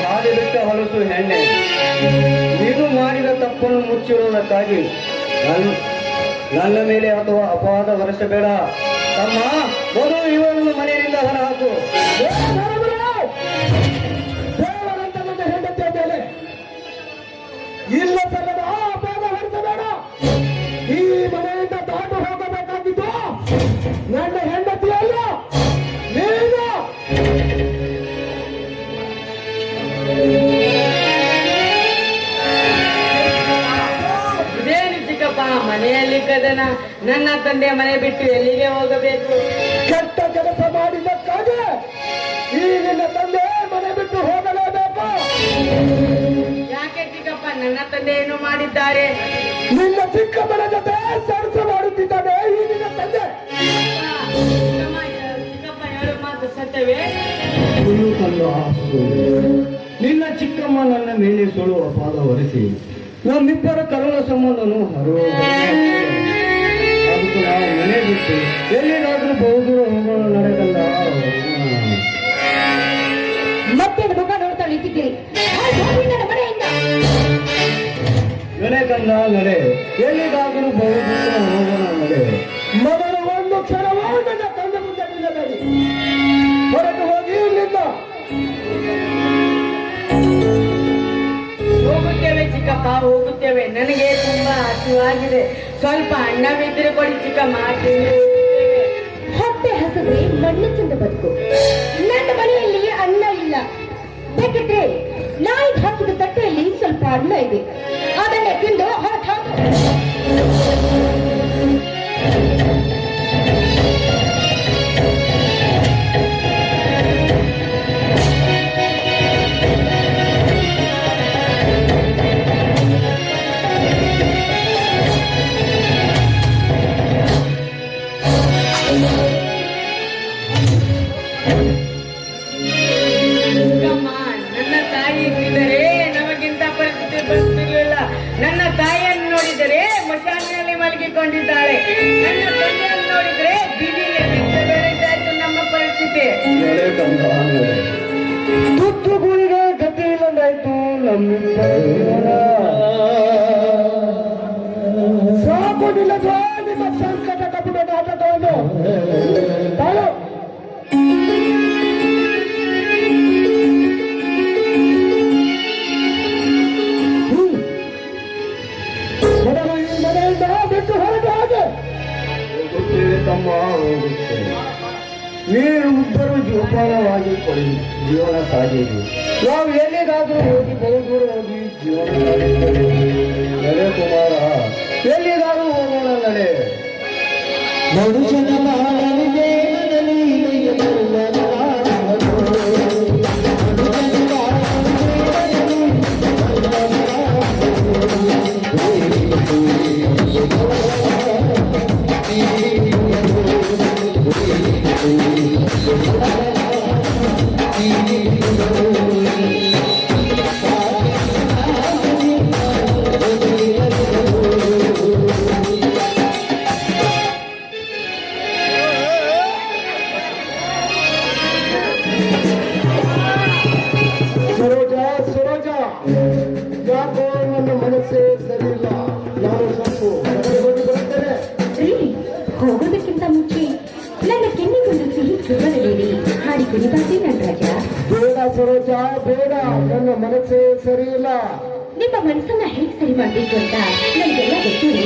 ಹಾದಿ ಬಿಟ್ಟ ಹೊರತು ಹೆಣ್ಣೆ, ನೀನು ಮಾಡಿದ ತಪ್ಪನ್ನು ಮುಚ್ಚಿರುವುದಕ್ಕಾಗಿ ನನ್ನ ಮೇಲೆ ಅಥವಾ ಅಪವಾದ ಹೊರಿಸಬೇಡ. ತಮ್ಮ, ಮೊದಲು ಇವರನ್ನು ಮನೆಯಿಂದ ಹೊರಹಾಕು. ದೇವರಂತ ನನ್ನ ಹೆಂಡತಿಯ ಮೇಲೆ ಇಲ್ಲ ಸಲ್ಲದ ಅಪವಾದ ಹೊರಿಸಬೇಡ. ಈ ಮನೆಯಿಂದ ದಾಟು ಹೋಗಬೇಕಾಗಿದ್ದು ನನ್ನ ಹೆಂಡತಿ ಅಲ್ಲ, ನೀನು. ಇದೇನು ಚಿಕ್ಕಪ್ಪ, ಮನೆಯಲ್ಲಿ ಕದನ? ನನ್ನ ತಂದೆ ಮನೆ ಬಿಟ್ಟು ಎಲ್ಲಿಗೆ ಹೋಗಬೇಕು? ಕೆಟ್ಟ ಕೆಲಸ ಮಾಡಿದ್ದಕ್ಕಾಗಿ ಈ ನಿನ್ನ ತಂದೆ ಮನೆ ಬಿಟ್ಟು ಹೋಗಲೇಬೇಕು. ಯಾಕೆ ಚಿಕ್ಕಪ್ಪ, ನನ್ನ ತಂದೆ ಏನು ಮಾಡಿದ್ದಾರೆ? ನಿನ್ನ ಚಿಕ್ಕಮ್ಮನ ಜೊತೆ ಸರಸ ಮಾಡುತ್ತಿದ್ದಾನೆ ಈ ನಿನ್ನ ತಂದೆ. ಚಿಕ್ಕಪ್ಪ ಹೇಳು ಮಾತು ಸತ್ಯವೇ? ಸುಳ್ಳು ಕಂದ ಸುಳ್ಳು. ನಿನ್ನ ಚಿಕ್ಕಮ್ಮ ನನ್ನ ಮೇಲೆ ಸುಳ್ಳು ಅಪವಾದ ಹೊರಿಸಿ ನಮ್ಮಿಬ್ಬರ ಕರುಳ ಸಂಬಂಧನು ಅದಕ್ಕೂ ನಾವು ಮನೆ ಬಿಟ್ಟು ಎಲ್ಲಿಗಾದ್ರೂ ಬಹುದೂರ ಹೋಗೋಣ ನಡೆದಲ್ಲ. ಮತ್ತೆ ಮುಖ ನೋಡ್ತಾ ನಿಂತಿದ್ದೀರಿ. ನನ್ನ ಮನೆಯಿಂದ ನಡೆ ಕಂದ ನಡೆ, ಎಲ್ಲಿಗಾದ್ರೂ ಬಹುದೂರ ಹೋಗೋಣ ನಡೆ. ಮೊದಲು ಒಂದು ಕ್ಷಣವೂ ನನ್ನ ತಂದೆ ಮುಂದೆ ನಿಲ್ಲಬೇಡಿ. ಹೊರಟು ಹೋಗಿ ಇಲ್ಲಿಂದ. ಹೋಗುತ್ತೇವೆ ಚಿಕ್ಕಪ್ಪ, ಹೋಗುತ್ತೇವೆ. ನನಗೆ ತುಂಬಾ ಹಸಿವಾಗಿದೆ, ಸ್ವಲ್ಪ ಅನ್ನ ಬಿದ್ದರೆ ಕೊಡಿ ಚಿಕ್ಕಮ್ಮ, ತಿನ್ನುತ್ತೇವೆ. ಹೊಟ್ಟೆ ಹಸಿದ್ರೆ ಮಣ್ಣು ಚಂದ ಬದುಕು. ನನ್ನ ಮನೆಯಲ್ಲಿ ಅನ್ನ ಇಲ್ಲ. ಬೇಕಿದ್ರೆ ನಾಯಿ ಹಾಕಿದ ತಟ್ಟೆಯಲ್ಲಿ ಸ್ವಲ್ಪ ಅನ್ನ ಇದೆ, ಅದನ್ನೇ ತಿಂದು ಹೊರಟು. ಚಿಕ್ಕಮ್ಮ, ನನ್ನ ತಾಯಿ ಇದ್ದರೆ ನಮಗಿಂತ ಪರಿಸ್ಥಿತಿ ಬರ್ತಿರ್ಲಿಲ್ಲ. ನನ್ನ ತಾಯಿಯನ್ನು ನೋಡಿದರೆ ಮಶಾನಿನಲ್ಲಿ ಮಲಗಿಕೊಂಡಿದ್ದಾಳೆ. ನನ್ನ ತಂದೆಯನ್ನು ನೋಡಿದರೆ ಬೀದಿಯಲ್ಲಿ ಬಿದ್ದಬೇರಿದ್ದಾಯ್ತು ನಮ್ಮ ಪರಿಸ್ಥಿತಿ. ನಡೆ ಕಂದ ನಡೆ. ತುತ್ತು ಗುಳಿಗೆ ಗತಿ ಇಲ್ಲದಾಯ್ತು ನಮ್ಮಿಬ್ಬರ ಜೀವನ. ಸಾಕು ನಿಲ್ಲದ ನಿಮ್ಮ ಸಂಕಟ ಕಟ್ಟಿದ ನಾಟಕವನ್ನು ತಾಳು. ಮೊದಲು ಈ ಮನೆಯಿಂದ ಬಿಟ್ಟು ಹೊರಟು ಹಾಗೆ. ಹೋಗುತ್ತೇವೆ ತಮ್ಮ, ಹೋಗುತ್ತೇವೆ. ನೀವು ಇಬ್ಬರು ಜೋಪಾನವಾಗಿ ಜೀವನ ಸಾಗಿರಿ. ನಾವು ಎಲ್ಲಿಗಾದ್ರೂ ಹೋಗಿ ಬಹುದೂರ ಹೋಗಿ ಜೀವನ ಸಾಗಿದ್ದೇವೆ. ನಡೆ ಕುಮಾರ, ಎಲ್ಲಿಗಾದ್ರೂ ಹೋಗೋಣ ನಡೆ. ಮನುಷ್ಯನ ಬಾಳನಿಗೆ ಲೀಲೆಯ ಬರುವನು ಕಾಣುವನು. ಮನುಷ್ಯನ ಬಾಳನಿಗೆ ಲೀಲೆಯ ಬರುವನು ಕಾಣುವನು. ಮುಂಚೆ ನನ್ನ ಕೆನ್ನಿಗೊಂದು ಸಿಹಿ ಸುವರವೇರಿ ಹಾಡಿ ಕುಣಿಬಾರ್ದು ನಟರಾಜ. ಬೇಡ ಸರೋಜ ಬೇಡ, ನನ್ನ ಮನಸ್ಸೇ ಸರಿ ಇಲ್ಲ. ನಿಮ್ಮ ಮನಸ್ಸನ್ನ ಹೇಗೆ ಸರಿ ಮಾಡ್ಬೇಕು ಅಂತ ನನಗೆಲ್ಲ ಗೊತ್ತು ರೀ.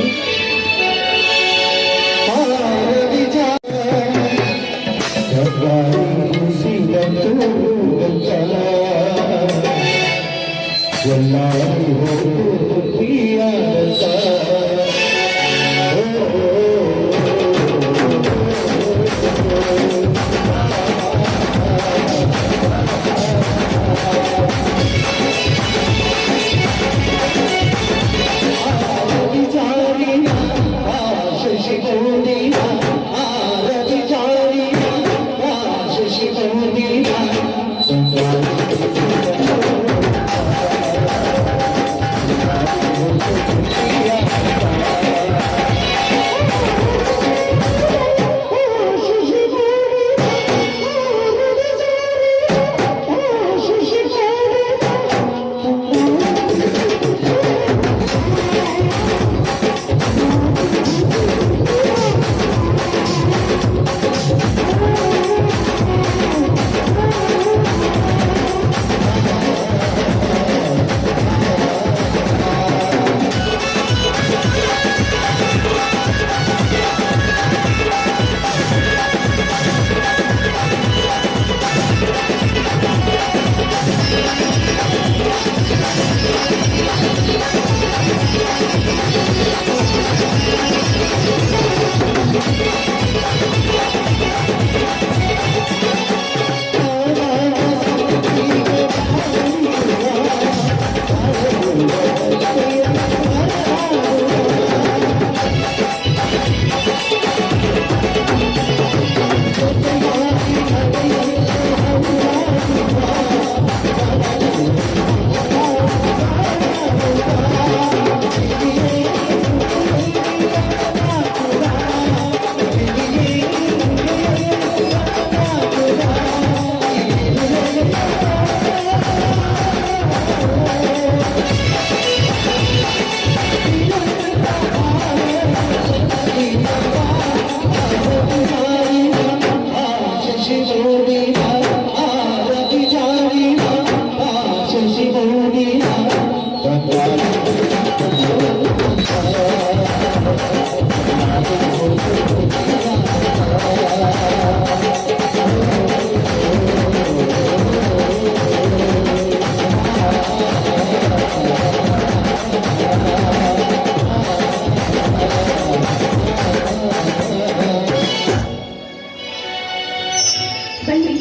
ಬನ್ನಿ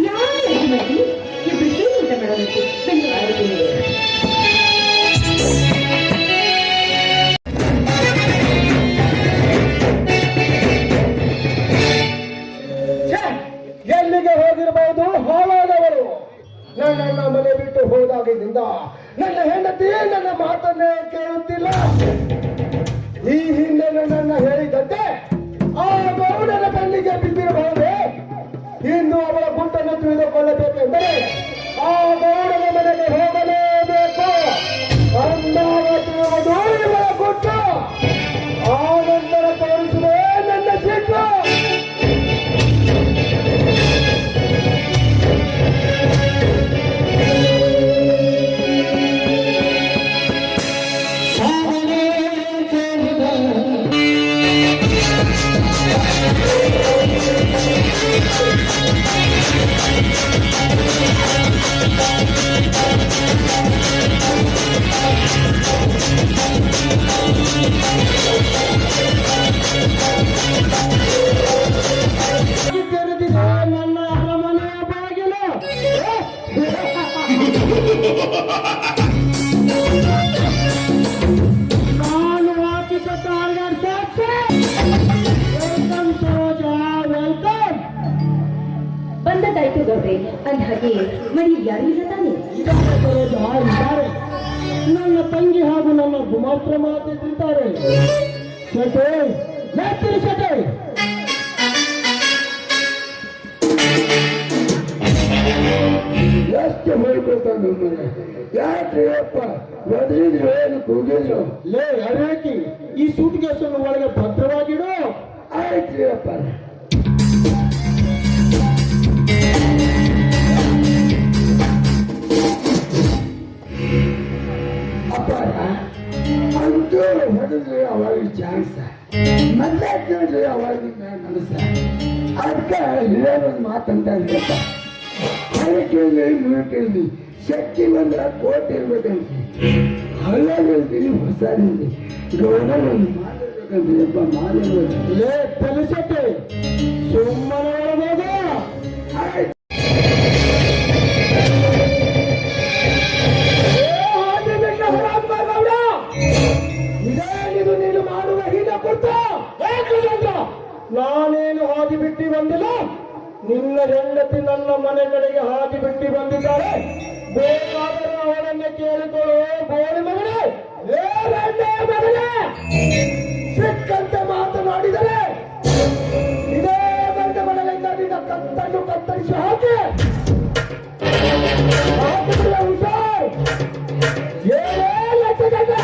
ಯಾರು ಮಾಡಿ ಇಬ್ಬರು ಸೇರಿ ಊಟ ಮಾಡೋದಕ್ಕೆ ಬನ್ನಿ. ಎಲ್ಲಿಗೆ ಹೋಗಿರಬಹುದು ಹಾಳಾದವರು? ನನ್ನನ್ನ ಮನೆ ಬಿಟ್ಟು ಹೋದಾಗಿನಿಂದ ನನ್ನ ಹೆಂಡತಿ ನನ್ನ ಮಾತನ್ನೇ ಕೇಳುತ್ತಿಲ್ಲ. ಈ ಹಿಂದೆ ನನ್ನನ್ನ ಹೇಳಿದಂತೆ ಆ ಗೌಡನ ಕಣ್ಣಿಗೆ ಬಿದ್ದಿರಬಹುದೇ? ಇಂದು ಅವಳ ಗುಟ್ಟನ್ನು ತಿಳಿದುಕೊಳ್ಳಬೇಕೆಂದರೆ ಆ ಗೌಡನ ಮನೆಗೆ ಹೋಗಲೇಬೇಕು. ಅಂದಾವತಿರುವುದು ಇವಳ ಗುಟ್ಟು. ಆ ನಂತರ ತೋರಿಸುವೆ ನನ್ನ ಸಿಟ್ಟು. ತೆರೆದಿದೆ ನನ್ನ ಅರಮನೆಯ ಬಾಗಿಲು. ನಾನು ಹಾಕಿದ target success. Welcome Saroja, welcome. ಬಂದದ್ದಾಯ್ತು ಗೌಡ್ರೆ. ಅಂದ ಹಾಗೆ ಮನೆ ಯಾರು ಇಲ್ಲ ತಾನೆ? ಸರೋಜ ಇದ್ದಾರೆ. ನನ್ನ ತಂಗಿ ಹಾಗೂ ನನ್ನ ಗುಮಾಸ್ತ್ರ ಮಾತಿದ್ದಾರೆ. ಶಟೆ ಯಾತ್ರಿ ಶಟೆ. ಎಷ್ಟು ಹೋಗ್ಬೇಕು ನಮ್ಮನೆ ಯಾಕ್ರಿ ಅಪ್ಪ ಒದರಿದ್ರು ಏನು ಕೂಗಿದ್ರು ಲೇ ಅರೇಕಿ ಈ ಸೂಟ್ ಕೇಸನ್ನು ಒಳಗೆ ಭದ್ರವಾಗಿಡು. ಆಯ್ತ್ರಿ ಅಪ್ಪ. ಅಪ್ಪಾರ ಅಂತೂ ಹೊಡೆದ್ರೆ ಅವಾಗ ಚಾನ್ಸ ಮೊದಲೇ ಕೇಳಿದ್ರೆ ಅವಾಗಿಂದ ಮನಸ್ಸ ಅದಕ್ಕೆ ಹಿರಿಯರೊಂದು ಮಾತಂತ ಇಲ್ಲಪ್ಪ ಹಳೆ ಕೇಳಿ ನೂರು ಕೇಳಿ ಶಕ್ತಿ ಬಂದ್ರೆ ಕೋಟಿ ಇರ್ಬೇಕಂತ ಹಳ್ಳದಲ್ಲಿ ಹೊಸದಿಂದ ಗೌಡರೊಂದು ಮಾಡಿರ್ಬೇಕಂತ ಯಪ್ಪ ಮಾಡಿರ್ಬೇಕು. ಲೇ ತಲಸಕ್ಕೆ ಸುಮ್ಮನೆ ಒಳಗೋಗ. ಆಯ್ತು ಇದೇನಿದು ನೀನು ಮಾಡುವ ಹೀನ ಕೊಡ್ತ ನಾನೇನು ಹಾದಿ ಬಿಟ್ಟು ಬಂದಿಲ್ಲ. ನಿನ್ನ ಹೆಂಡತಿ ನನ್ನ ಮನೆ ಕಡೆಗೆ ಹಾದಿ ಬಿಟ್ಟು ಬಂದಿದ್ದಾರೆ. ಬೇಕಾದರೆ ಅವನನ್ನೇ ಕೇಳಿಕೊಳ್ಳೋ ಬೋಳಿ ಮಗನೇ. ಮಗನೇ ಸಿಕ್ಕಂತೆ ಮಾತನಾಡಿದರೆ ಇದೇ ಗಂಟ ಮನೆಯಿಂದ ನಿನ್ನ ಕತ್ತನ್ನು ಕತ್ತರಿಸಿ ಹಾಕಿ ಹುಷಾರ್ ಏನೇ ಲೆಕ್ಕದಲ್ಲಿ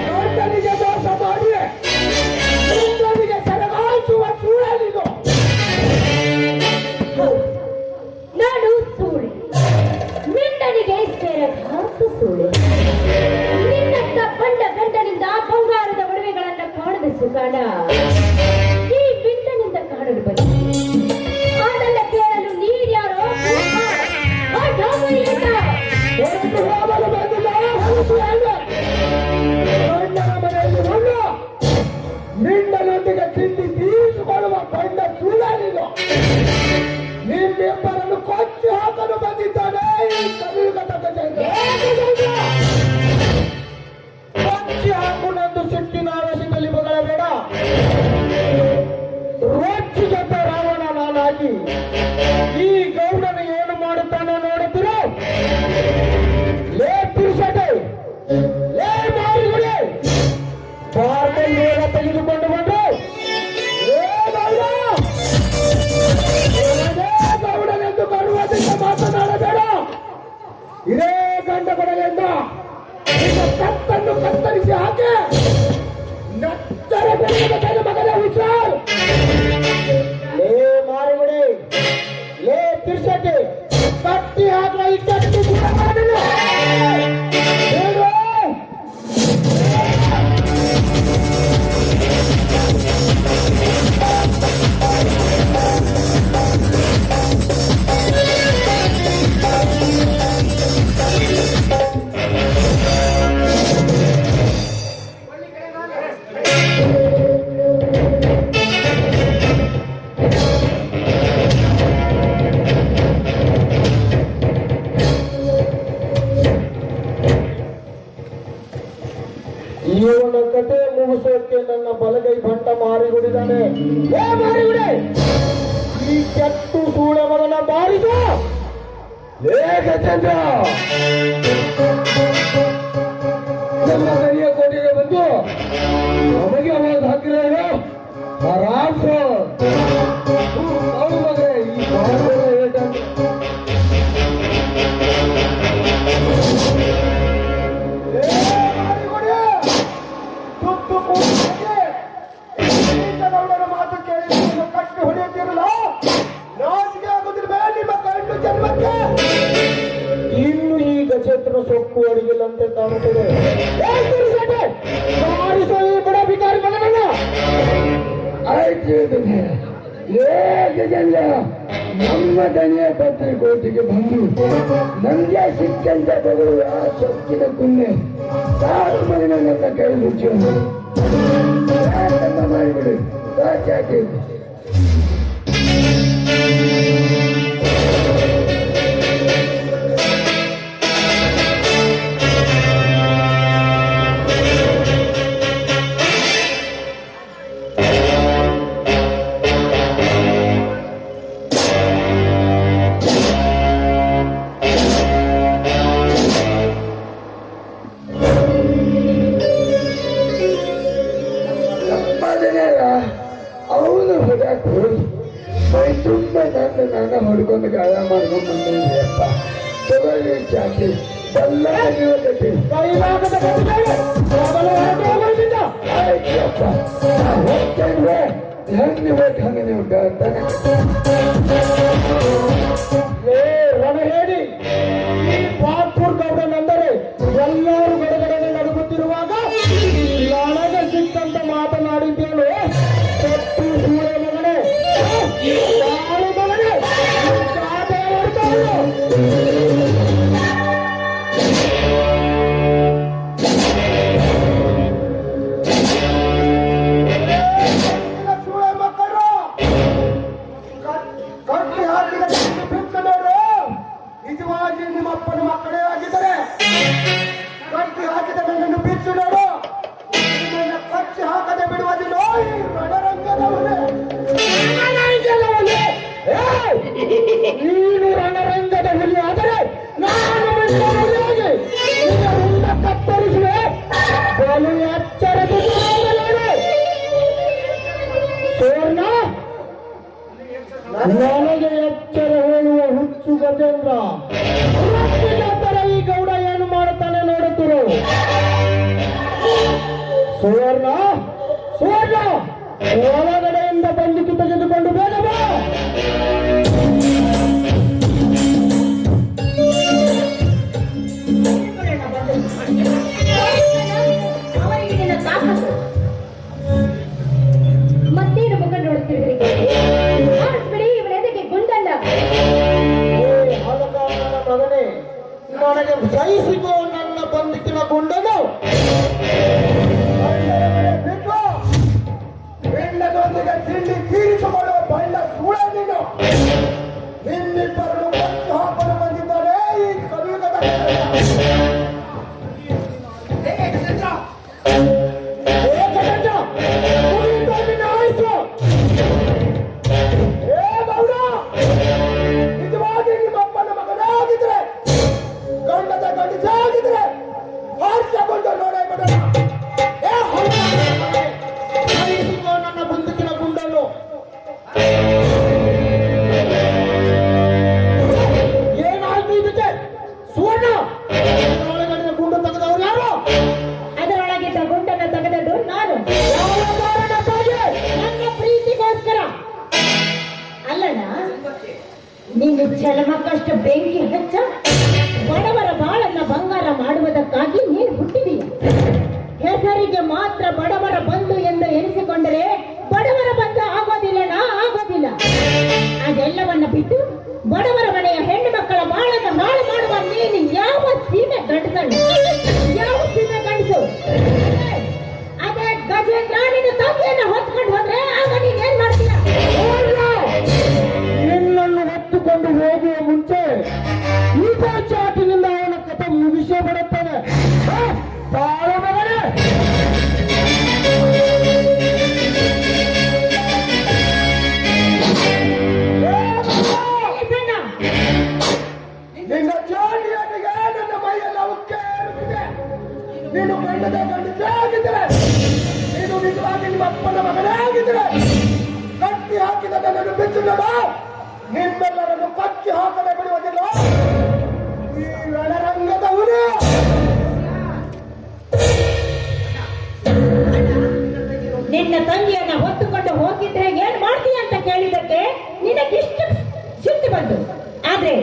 ಗಂಡನಿಗೆ ಮೋಸ ಮಾಡಿ ಗಂಡನಿಗೆ ಸರಗಾಯಿಸುವ ಸುಳ್ಳಲಿದು. ನಾನು ಸೂಳೆ, ಮಿಂಡನಿಗೆ ಸೆರಗಾಸು ಸೂಳೆ. ನಿನ್ನಂತ ಬಂಡ ಗಂಡನಿಂದ ಬಂಗಾರದ ಒಡವೆಗಳನ್ನ ಕಾಣದ ಸುಗಾಣ ಈ ಮಿಂಡನಿಂದ ಕಾಣಲು ಬಂದ. ಅದನ್ನ ಕೇಳಲು ನೀರ್ಯಾರೋ ಹೊರಟು ಹೋಗಲು ಬಂದಿಲ್ಲ ಹೊರಟು ಅಲ್ಲ. ಗಂಡನ ಮನೆಯಲ್ಲಿ ಹೊಂಡು ನಿಂಡನೊಂದಿಗೆ ತಿಂಡಿ ತೀರಿಸಿಕೊಳ್ಳುವ ಗಂಡ ಸುಳ್ಳಲಿದು. ನಿಮ್ಮಿಬ್ಬರನ್ನು ಕೊಚ್ಚಿ ಹಾಕಲು ಬಂದಿದ್ದಾನೆ ಈ ಕಲಿಯುಗದ ಗಜೇಂದ್ರ. ಕೊಚ್ಚಿ ಹಾಕುನೆಂದು ಸಿಟ್ಟಿನ ಆವೇಶದಲ್ಲಿ ಬಗಳಬೇಡ. ರೊಚ್ಚಿಗೆದ್ದ ರಾವಣ ನಾನಾಗಿ ಈ ಗೌಡನ ಏನು ಮಾಡುತ್ತಾನೋ ನೋಡುತ್ತೀರೋ. ಲೇ ತಿರುಸಟೆ, ಲೇ ಮಾರಿಗುಡಿ, ಬಾರ್ದಲ್ಲಿ ವೇಗ ತೆಗೆದುಕೊಂಡು ಬಂದು ಗೌಡನೆಂದು ಬರುವುದರಿಂದ ಮಾತನಾಡಬೇಡ. ಇದೇ ಗಂಡ ಬಡಲೆಂದ ನಿನ್ನ ಕತ್ತನ್ನು ಕತ್ತರಿಸಿ ಹಾಕಿ ನತ್ತರ ಬೆಳೆದ ಮಗನ ಹುಷಾರ್. ಲೇ ಮಾರಿಗುಡಿ, ಲೇ ತಿರುಸಟೆ, ಕಟ್ಟಿ ಹಾಕುವ ಈ ಕಟ್ಟಿ ದೂರ ಮಾಡಲು. ಹೇಳು. ಇವನ ಕತೆ ಮುಗಿಸೋಕೆ ನನ್ನ ಬಲಗೈ ಬಂಟ ಮಾರಿಗುಡಿದಾನೆ. ಏ ಮಾರಿಗುಡಿ, ಈ ಕೆಟ್ಟು ಸೂಳೆ ಮಗನ ಬಾರಿದ. ಲೇ ಗಜೇಂದ್ರ, ನಮ್ಮ ಗರಿಯ ಕೋಟೆಗೆ ಬಂದು ನಮಗೆ ಅವಾಗ ಹಾಕಿಲ್ಲ ಆರಾಮ್ ಅವನು ಮಗನೇ ಈ ಭಾರತದ ಏಟನ್ನು ಮಾತು ಕೇಳಿ ಕಟ್ಟಿ ಹೊಡೆಯುತ್ತಿರಲ್ಲ. ನಾಚಿಕೆ ಆಗುತ್ತಿಲ್ಲ ನಿಮ್ಮ ಕಂಡು ಜನ್ಮಕ್ಕೆ. ಇನ್ನು ಈ ಗಜೇಂದ್ರ ಸೊಕ್ಕು ಅಡಿಗಿಲ್ಲಂತೆ ಕಾಣುತ್ತದೆ. ಬಾರಿಸೋ ಈ ಬಡ ಬಿಕಾರಿ ಮಗನನ್ನ. ಆಯ್ತು ಏ ಗಜೇಂದ್ರ, ನಮ್ಮ ದನಿಯ ಪತ್ರಿ ಕೋಟಿಗೆ ಬಂದು ನಮ್ಗೆ ಸಿಕ್ಕಂತ ಬರುವ ಆ ಸೊಕ್ಕಿನ ಕುನ್ನೆ ಸಾರು ಮಗನನ್ನ ಕೈ ಮುಚ್ಚು ಮಾಡಿಬಿಡಿ. ಸಾಕಾಗಿ ಅವನು ಹೊರಗೆ ಮೈ ತುಂಬ ನನ್ನ ಹೊಡ್ಕೊಂಡು ಗಾಯ ಮಾಡ್ಕೊಂಡು ಬಂದಿದ್ದೆ ಅಪ್ಪ. ತಗೊಳ್ಳಿ ಚಾಕಿ ಎಲ್ಲ ಇವತ್ತೈತಿ. ಕೈಲಾಗದ ಬಂದಿದ್ದೇವೆ. ಹೋಗಲು ಹೊರಟು ಹೋಗೋದಿಲ್ಲ. ಆಯ್ತಪ್ಪ ಹೋಗ್ತೇನೆ. ಹೆಂಗೆ ಬೇಕು ಹಂಗೆ ನೀವು ತಾನೆ. ಏ ರಣ ಹೇಳಿ ಈ ಪಾಪೂರ್ ಗೌಡನೆಂದರೆ ಎಲ್ಲರೂ ಗಡಗಡೆ ನಡುಗುತ್ತಿರುವಾಗ ನನಗೆ ಸಿಕ್ಕಂತ ಮಾತನಾಡಿದ್ದೇನು. ತಪ್ಪು ಸೂಳೆ ಮಗನೇ, ಯಾರು ಮಗನೇ, ಕಾದೆ ಹೊರಟವನು. ಸುಳೆ ಮಕ್ಕಳು ಕಟ್ಟಿ ಹಾಕಿದ ಬಿಟ್ಟು ನೋಡು. ನಿಜವಾಗಿ ನಿಮ್ಮಪ್ಪನ ಮಕ್ಕಳೇ ಆಗಿದ್ದಾರೆ. ಕಟ್ಟಿ ಹಾಕಿದ ನನ್ನನ್ನು ಬಿಟ್ಟು ನೋಡು. ನಿಮ್ಮನ್ನ ಕಟ್ಟಿ ಹಾಕದೆ ಬಿಡುವುದಿಲ್ಲ ಈ ರಣರಂಗದವನೇ. ನೀನು ರಣರಂಗದ ಹುಲಿ ಆದರೆ ನಾನು ಮಿಂಚುವುದಾಗಿ ನಿನ್ನ ರುಂಡ ಕತ್ತರಿಸುವೆ. ಬಲು ಎಚ್ಚರದಿಂದ ಸುವರ್ಣ, ನನಗೆ ಎಚ್ಚರ ಹೇಳುವ ಹುಚ್ಚು ಗಜೇಂದ್ರ. ತರ ಈ ಗೌಡ ಏನು ಮಾಡುತ್ತಾನೆ ನೋಡುತ್ತಿರು. ಸುವರ್ಣ, ಸುವರ್ಣ, ಒಳಗಡೆಯಿಂದ ಬಂದಿತು ತೆಗೆದುಕೊಂಡು ಬೇಗ ಬಾ. ಅವರಿಗೆ ನಿನ್ನ ತಾಕತ್ತು ಮತ್ತೇನು ಮುಖ ನೋಡುತ್ತಿದ್ರಿ? ಬಿಡಿ, ಇವರೆದಕ್ಕೆ ಗುಂಡಲ್ಲ. ಏ ಹಲಗಾರನ ಮಗನೇ, ನನಗೆ ಸಹಿಸಿಕೋ ನನ್ನ ಬಂದಿಕ್ಕಿನ ಗುಂಡನು. ಬಿಟ್ಟು ಬೆಳ್ಳದೊಂದಿಗೆ ತಿಂಡಿ ತೀರಿಸಿಕೊಳ್ಳುವ ಬಣ್ಣ ಸುಳೆ ನೀನು. ನಿನ್ನಿಬ್ಬರನ್ನು ಕಟ್ಟಿ ಹಾಕಲು ಬಂದಿದ್ದಾರೆ ಈ ಕಲಿಯುಗದ ನಿಜವಾಗಿ ನಿಮ್ಮಪ್ಪನ ಮಗನೇ ಆಗಿದ್ರೆ, ಗಂಡದ ಗಂಡಸೇ ಆಗಿದ್ರೆ ಹಾರಿಸಿಕೊಂಡು ನೋಡೇ ಬಿಡೋಣ. ಸಹಿಸಿಕೋ ನನ್ನ ಬಂದಿಕ್ಕಿನ ಗುಂಡನು. ಏನಾಯ್ತು ಇದಕ್ಕೆ? ಸುವರ್ಣ, ಒಳಗಡೆ ಗುಂಡು ತೆಗೆದವರು ಯಾರು? ಅದರೊಳಗಿದ್ದ ಗುಂಡನ್ನು ತೆಗೆದದ್ದು ನಾನು. ಯಾವ ಕಾರಣಕ್ಕಾಗಿ? ನನ್ನ ಪ್ರೀತಿಗೋಸ್ಕರ ಅಲ್ಲಣ್ಣ. ನೀನು ಚಲಮಕ್ಕಷ್ಟು ಬೆಂಕಿ ಹಚ್ಚ ಬಡವರ ಬಾಳನ್ನ ಬಂಗಾರ ಮಾಡುವುದಕ್ಕಾಗಿ ನೀನು ಹುಟ್ಟಿದೀಯ. ಹೆಸರಿಗೆ ಮಾತ್ರ ಬಡವರ ಬಂಧು ಎಂದು ಎನಿಸಿಕೊಂಡರೆ ಬಡವರ ಬಂಧು ಆಗೋದಿಲ್ಲಣ್ಣ, ಆಗೋದಿಲ್ಲ. ಅದೆಲ್ಲವನ್ನ ಬಿಟ್ಟು ಬಡವರ ಮನೆಯ ಹೆಣ್ಣು ಮಕ್ಕಳ ಬಾಳನ್ನು ಹಾಳು ಮಾಡುವ ನೀನು ಯಾವ ಸೀಮೆ ಗಂಡಸಣ್ಣ, ಯಾವ ಸೀಮೆ ಗಂಡಸು? ಅದೇ ಗಜೇಂದ್ರ ನಿನ್ನ ತಂದೆಯನ್ನ ಹೊತ್ಕೊಂಡು ಹೋದ್ರೆ ಆಗ ನೀನ್ ಏನ್ ಮಾಡ್ತೀಯ? ನಿನ್ನನ್ನು ಹೊತ್ತುಕೊಂಡು ಹೋಗುವ ಮುಂಚೆ ಈಗ ಚಾಟಿನಿಂದ ಅವನ ಕಥೆ ಮುಗಿಸೇ ಬಿಡುತ್ತದೆ. ಬಾಳ ಮಗನೇ, ನಿನ್ನ ಚಾಟಿಯಾಟಿಗೆ ನನ್ನ ಮೈಯೆಲ್ಲ ಉಕ್ಕೆ ಏರುತ್ತಿದೆ. ನೀನು ಗಂಡದ ಗಂಡಸೇ ಆಗಿದ್ರೆ, ನೀನು ನಿಜವಾಗಿ ನಿಮ್ಮ ಅಪ್ಪನ ಮಗನೇ ಆಗಿದ್ರೆ ಕಟ್ಟಿ ಹಾಕಿದ ನನ್ನನ್ನು ಬಿಟ್ಟು ನೋಡು. ನಿಮ್ಮೆಲ್ಲರನ್ನು ಕಟ್ಟಿ ಹಾಕದೆ ಬಿಡುವುದಿಲ್ಲ ಈ ರಣರಂಗದ ಹುಲಿ. ನಿನ್ನ ತಂಗಿಯನ್ನ ಹೊತ್ತುಕೊಂಡು ಹೋಗಿದ್ರೆ ಏನ್ ಮಾಡ್ತೀಯ ಅಂತ ಕೇಳಿದಕ್ಕೆ ನಿನಗಿಷ್ಟು ಸಿಟ್ಟು ಬಂತು. ಆದ್ರೆ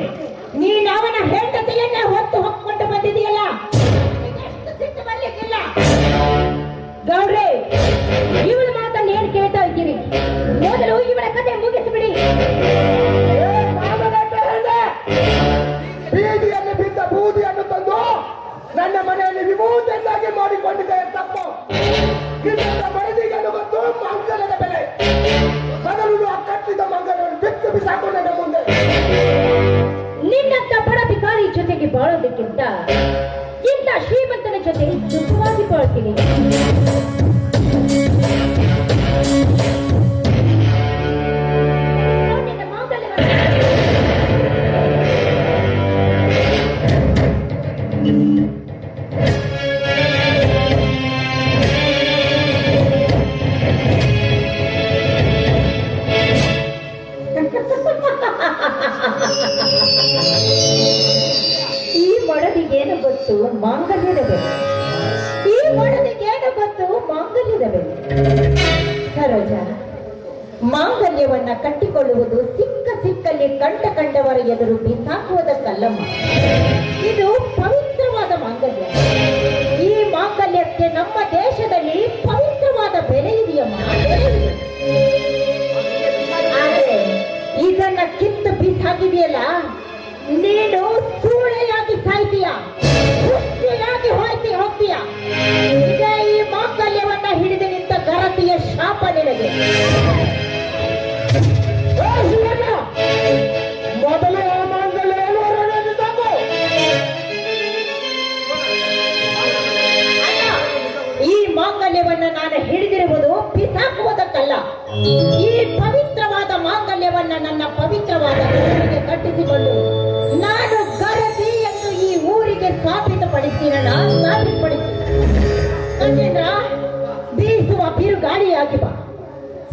ನೀನು ಅವನ ಹೆಂಡತಿಯನ್ನ ಹೊತ್ತು ಹೊಕ್ಕೊಂಡು ಬಂದಿದೆಯಲ್ಲ, ನಿನಗೆಷ್ಟು ಸಿಟ್ಟು ಬರ್ಲಿಕ್ಕಿಲ್ಲ. ಗೌಡ್ರೆ, ಇವಳ ಮಾತನ್ನ ಏನ್ ಕೇಳ್ತಾ ಇದ್ದೀರಿ? ಮೊದಲು ಇವಳ ಕತೆ ಮುಗಿಸಿಬಿಡಿ. ಬೀದಿಯಲ್ಲಿ ಬಿದ್ದ ಬೂದಿಯನ್ನು ತಂದು ನನ್ನ ಮನೆಯಲ್ಲಿ ವಿಭೂತಿಯನ್ನಾಗಿ ಮಾಡಿಕೊಂಡಿದ್ದೆ ತಪ್ಪು. ನಿನ್ನ ಮನದಿಗೆ ಗೊತ್ತು ಮಂಗಲದ ಬೆಲೆ. ಮೊದಲು ಆ ಕಟ್ಟಿದ ಮಂಗಲವನ್ನು ಬಿಟ್ಟು ಬಿಸಾಕು ನನ್ನ ಮುಂದೆ. ನಿನ್ನಂತ ಬಡ ಭಿಕಾರಿ ಜೊತೆಗೆ ಬಾಳೋದಕ್ಕಿಂತ ಇಂಥ ಶ್ರೀಮಂತನ ಜೊತೆ ಸುಖವಾಗಿ ಬಾಳ್ತೀನಿ. ನಿನ್ನ ಮಾಂಗಲ್ಯವನ್ನು ಮಾಂಗಲ್ಯವನ್ನ ಕಟ್ಟಿಕೊಳ್ಳುವುದು ಸಿಕ್ಕಲ್ಲಿ ಕಂಡವರ ಎದುರು ಬಿಸಾಕುವುದಕ್ಕಲ್ಲಮ್ಮ. ಇದು ಪವಿತ್ರವಾದ ಮಾಂಗಲ್ಯ. ಈ ಮಾಂಗಲ್ಯಕ್ಕೆ ನಮ್ಮ ದೇಶದಲ್ಲಿ ಪವಿತ್ರವಾದ ಬೆಲೆ ಇದೆಯಮ್ಮ. ಆದ್ರೆ ಇದನ್ನ ಕಿತ್ತು ಬಿಸಾಕಿದೆಯಲ್ಲ, ನೀನು ಸೂಳೆಯಾಗಿ ಸಾಯ್ತೀಯ, ಹುಚ್ಚಿಯಾಗಿ ಹೋಗ್ತೀಯ. ಈಗ ಈ ಮಾಂಗಲ್ಯವನ್ನ ಹಿಡಿದು ನಿಂತ ಗರತಿಯ ಶಾಪ ನಿನಗೆ. ಮೊದಲು ಆ ಮಾಂಗಲ್ಯವನ್ನು ಹೊರಗೆ ಸಾಕು. ಈ ಮಾಂಗಲ್ಯವನ್ನ ನಾನು ಹಿಡಿದಿರುವುದು ಬಿಸಾಕುವುದಕ್ಕಲ್ಲ. ಈ ಪವಿತ್ರವಾದ ಮಾಂಗಲ್ಯವನ್ನ ನನ್ನ ಪವಿತ್ರವಾದ ಊರಿಗೆ ಕಟ್ಟಿಸಿಕೊಂಡು ನಾನು ಗರತಿ ಎಂದು ಈ ಊರಿಗೆ ಸಾಬೀತುಪಡಿಸ್ತೀನಲ್ಲ, ಗಜೇಂದ್ರ, ಬೀಸುವ ಬಿರುಗಾಳಿಯಾಗಿ ಬಾ,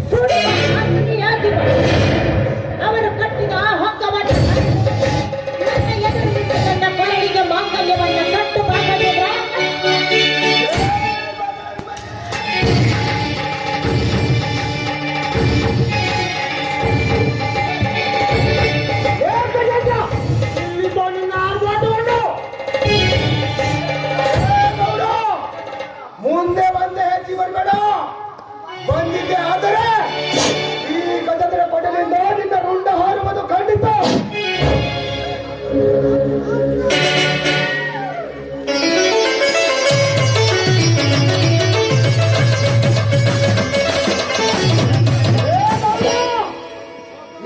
ಸುಡುವ ಅಗ್ನಿಯಾಗಿ ಬಾ. ಅವರು ಕಟ್ಟಿದ ಆ ಹಗ್ಗವನ್ನು ನನ್ನ ಎದುರಿನಿಂದ ನನ್ನ ಕೊರಳಿಗೆ ಮಾಂಗಲ್ಯವನ್ನ ಕಟ್ಟು ಬಾ ಗಜೇಂದ್ರ. ಮುಂದೆ ಬಂದೆ ಹೆಚ್ಚಿ ಬರಬೇಡ. ಬಂದಿದ್ದೆ ಆದರೆ ಈ ಗಜದ್ರ ಕೊಡಲಿಂದ ನಿನ್ನ ರುಂಡ ಹಾರುವುದು ಖಂಡಿತ.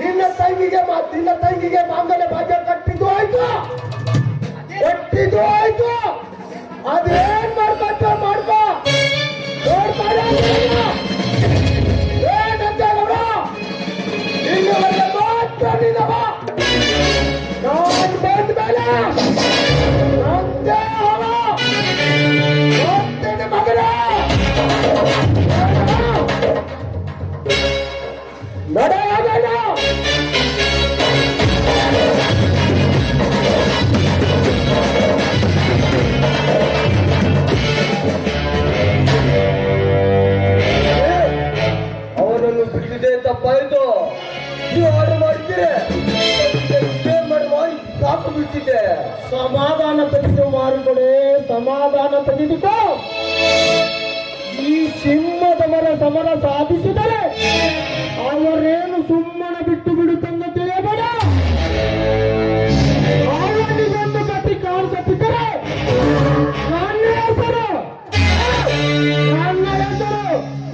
ನಿನ್ನ ತಂಗಿಗೆ ಮಾಂಗಲ್ಯ ಭಾಗ್ಯ ಕಟ್ಟಿದ್ದು ಆಯ್ತು, ಅದೇನ್ ಮಾಡ್ಕೊತ ಮಾಡ್ಕೋ. ಇನ್ನುವರೆಗೆ ಮಾತ್ರ ನಿನ್ನವ. ನಾನು ಬಂದ ಮೇಲೆ ನಂದೇ ಹವ. ಹೋಗ್ತೇನೆ ಮಗನೇ, ನಡೆಯೋದಲ್ಲ. ಅವನನ್ನು ಬಿಟ್ಟಿದೆ ತಪ್ಪಾಯ್ತು. ನೀವು ಆರ್ಡರ್ ಮಾಡ್ತೀರಿ, ಮಾಡುವ ಸಾಕು ಬಿಟ್ಟಿದ್ದೆ. ಸಮಾಧಾನ ತೆಗೆದು ಮಾರುಕೊಡೆ, ಸಮಾಧಾನ ತೆಗೆದುಕೋ. ಈ ಸಿಂಹದ ಮರ ಸಮರ ಸಾಧಿಸಿದರೆ ಅವರೇನು ಸುಮ್ಮನೆ ಬಿಟ್ಟು ಬಿಡುತ್ತಂದು ತಿಳಿಯಬೇಡ. ಅವನಿಗೊಂದು ಗತಿ ಕಾಣಿಸುತ್ತಿದ್ದರೆ ನನ್ನ ಹೆಸರು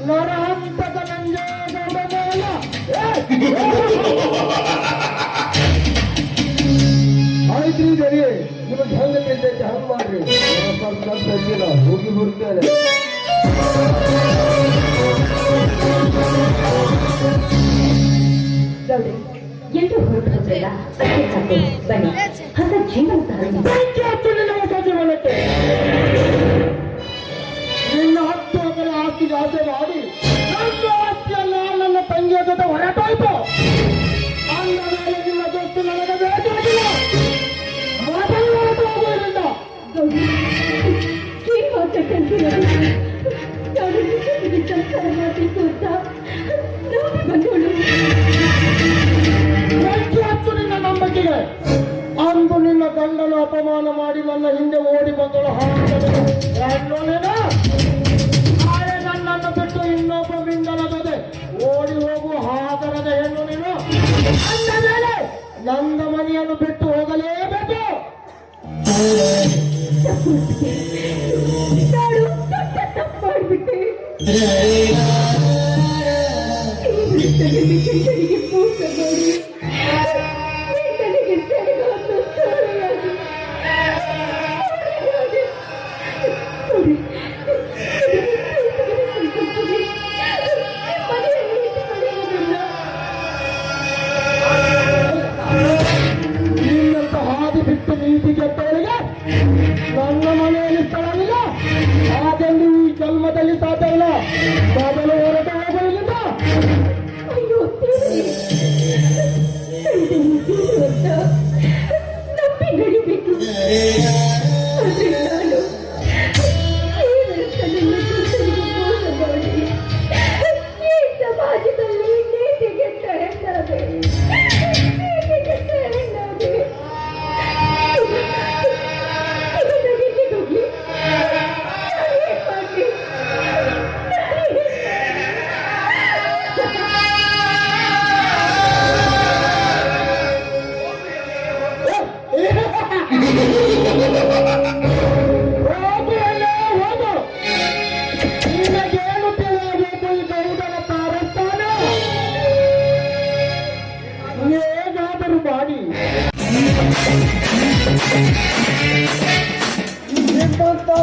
ನರಹಂತಕ ನಂಜೇಗೌಡನಲ್ಲ. ಆಯ್ತು ದೇವಿ, ನಿಮಗೆ ಹೆಂಗೆ ತಿಳಿದೈತೆ ಹಂಗೆ ಮಾಡ್ರಿ. ಹೋಗಿ ಬರ್ತೇನೆ. ಗೌರಿ, ಎಲ್ಲರೂ ಹೊರಟು ಹೋದ್ರಲ್ಲ, ಬನ್ನಿ ಹೊಸ ಜೀವನ ಜೀವನಕ್ಕೆ ನಿನ್ನ 10 ಎಕರೆ ಆಸ್ತಿಗೆ ಆಸೆ ಮಾಡಿ ನನ್ನ ಆಸ್ತಿಯಲ್ಲ ನನ್ನ ತಂಗಿಯ ಜೊತೆ ಹೊರಟಾಯ್ತು. ಅಂದ ಮೇಲೆ ನಿಮ್ಮ ದೋಸ್ತು ನನಗೆ ಬೇಕಾಗಿಲ್ಲ. ಮೊದಲು ಹೊರಟು ಹೋಗುವುದರಿಂದ ಸಂಸಾರ ಮಾಡಬೇಕು ಅಂತ ನೋಡಿ ಬಂದೋಳು. ಹೆಚ್ಚು ನಿನ್ನ ನಂಬಿಕೆಗೆ. ಅಂದು ನಿನ್ನ ಗಂಡನ ಅಪಮಾನ ಮಾಡಿ ನನ್ನ ಹಿಂದೆ ಓಡಿ ಬಂದಳು. ನಾಳೆ ನನ್ನನ್ನು ಬಿಟ್ಟು ಇನ್ನೊಬ್ಬ ಮಿಂದನ ಜೊತೆ ಓಡಿ ಹೋಗುವ ಹಾದರದ ಹೆಣ್ಣು ನೀನು. ಅಂದ ಮೇಲೆ ನನ್ನ ಮನೆಯನ್ನು ಬಿಟ್ಟು ಹೋಗಲೇಬೇಕು. ನಾನು ತಪ್ಪು ಮಾಡಿಬಿಟ್ಟೆ. ನನಗೆ ಮೋಸ ಮಾಡಿ ನನಗೆ ಸರಿಯಾದ ಸೂರೆಯಾಗಿ ನಿನ್ನಂತ ಹಾದಿ ಬಿಟ್ಟು ನೀತಿ ಕೆಟ್ಟವರಿಗೆ ನನ್ನ ಮನೆಯಲ್ಲಿ ಸ್ಥಳವಿಲ್ಲ. ಹಾಗೆಂದು ಈ ಜನ್ಮದಲ್ಲಿ ಸಾಧ್ಯ ಇಲ್ಲ. ಮೊದಲು ಹೊರಟು ಹೋಗುವುದಿಲ್ಲ. ಅಯ್ಯೋ ಅಂತ ನಂಬಿ ನಡಿಬೇಕು. ಆದ್ರೆ ನಾನು ಈ ಸಮಾಜದಲ್ಲಿ ನೀತಿ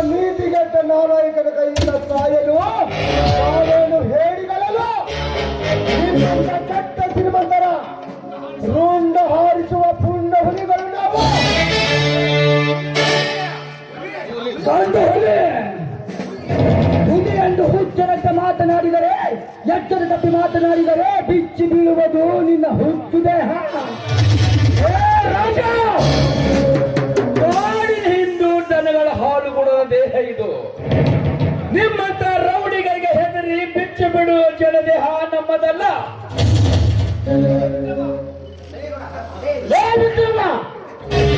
ನೀತಿಗೆಟ್ಟ ನಾಲಾಯಕನ ಕೈಯಿಂದ ಸಾಯಲು ನಾವೇನು ಹೇಳಿಗಳಲ್ಲ. ನಿಮ್ಮಂತ ಕೆಟ್ಟ ಶ್ರೀಮಂತರ ರುಂಡ ಹಾರಿಸುವ ಪುಂಡ ಹುಲಿಗಳು ನಾವು. ಗಂಡು ಹುಲಿ ಎಂದು ಹುಚ್ಚರಂತೆ ಮಾತನಾಡಿದರೆ, ಎಚ್ಚರ ತಪ್ಪಿ ಮಾತನಾಡಿದರೆ ಬಿಚ್ಚಿ ಬೀಳುವುದು ನಿನ್ನ ಹುಚ್ಚು ದೇಹ. ರಾಜ, ಕಾಡಿನ ಹಿಂದೂ ದನಗಳ ಹಾಲು ಕೊಡುವ ದೇಹ ಇದು. ನಿಮ್ಮಂತ ರೌಡಿಗಳಿಗೆ ಹೆದರಿ ಬಿಚ್ಚಿ ಬಿಡುವ ಜಡದೇಹ ನಮ್ಮದಲ್ಲ.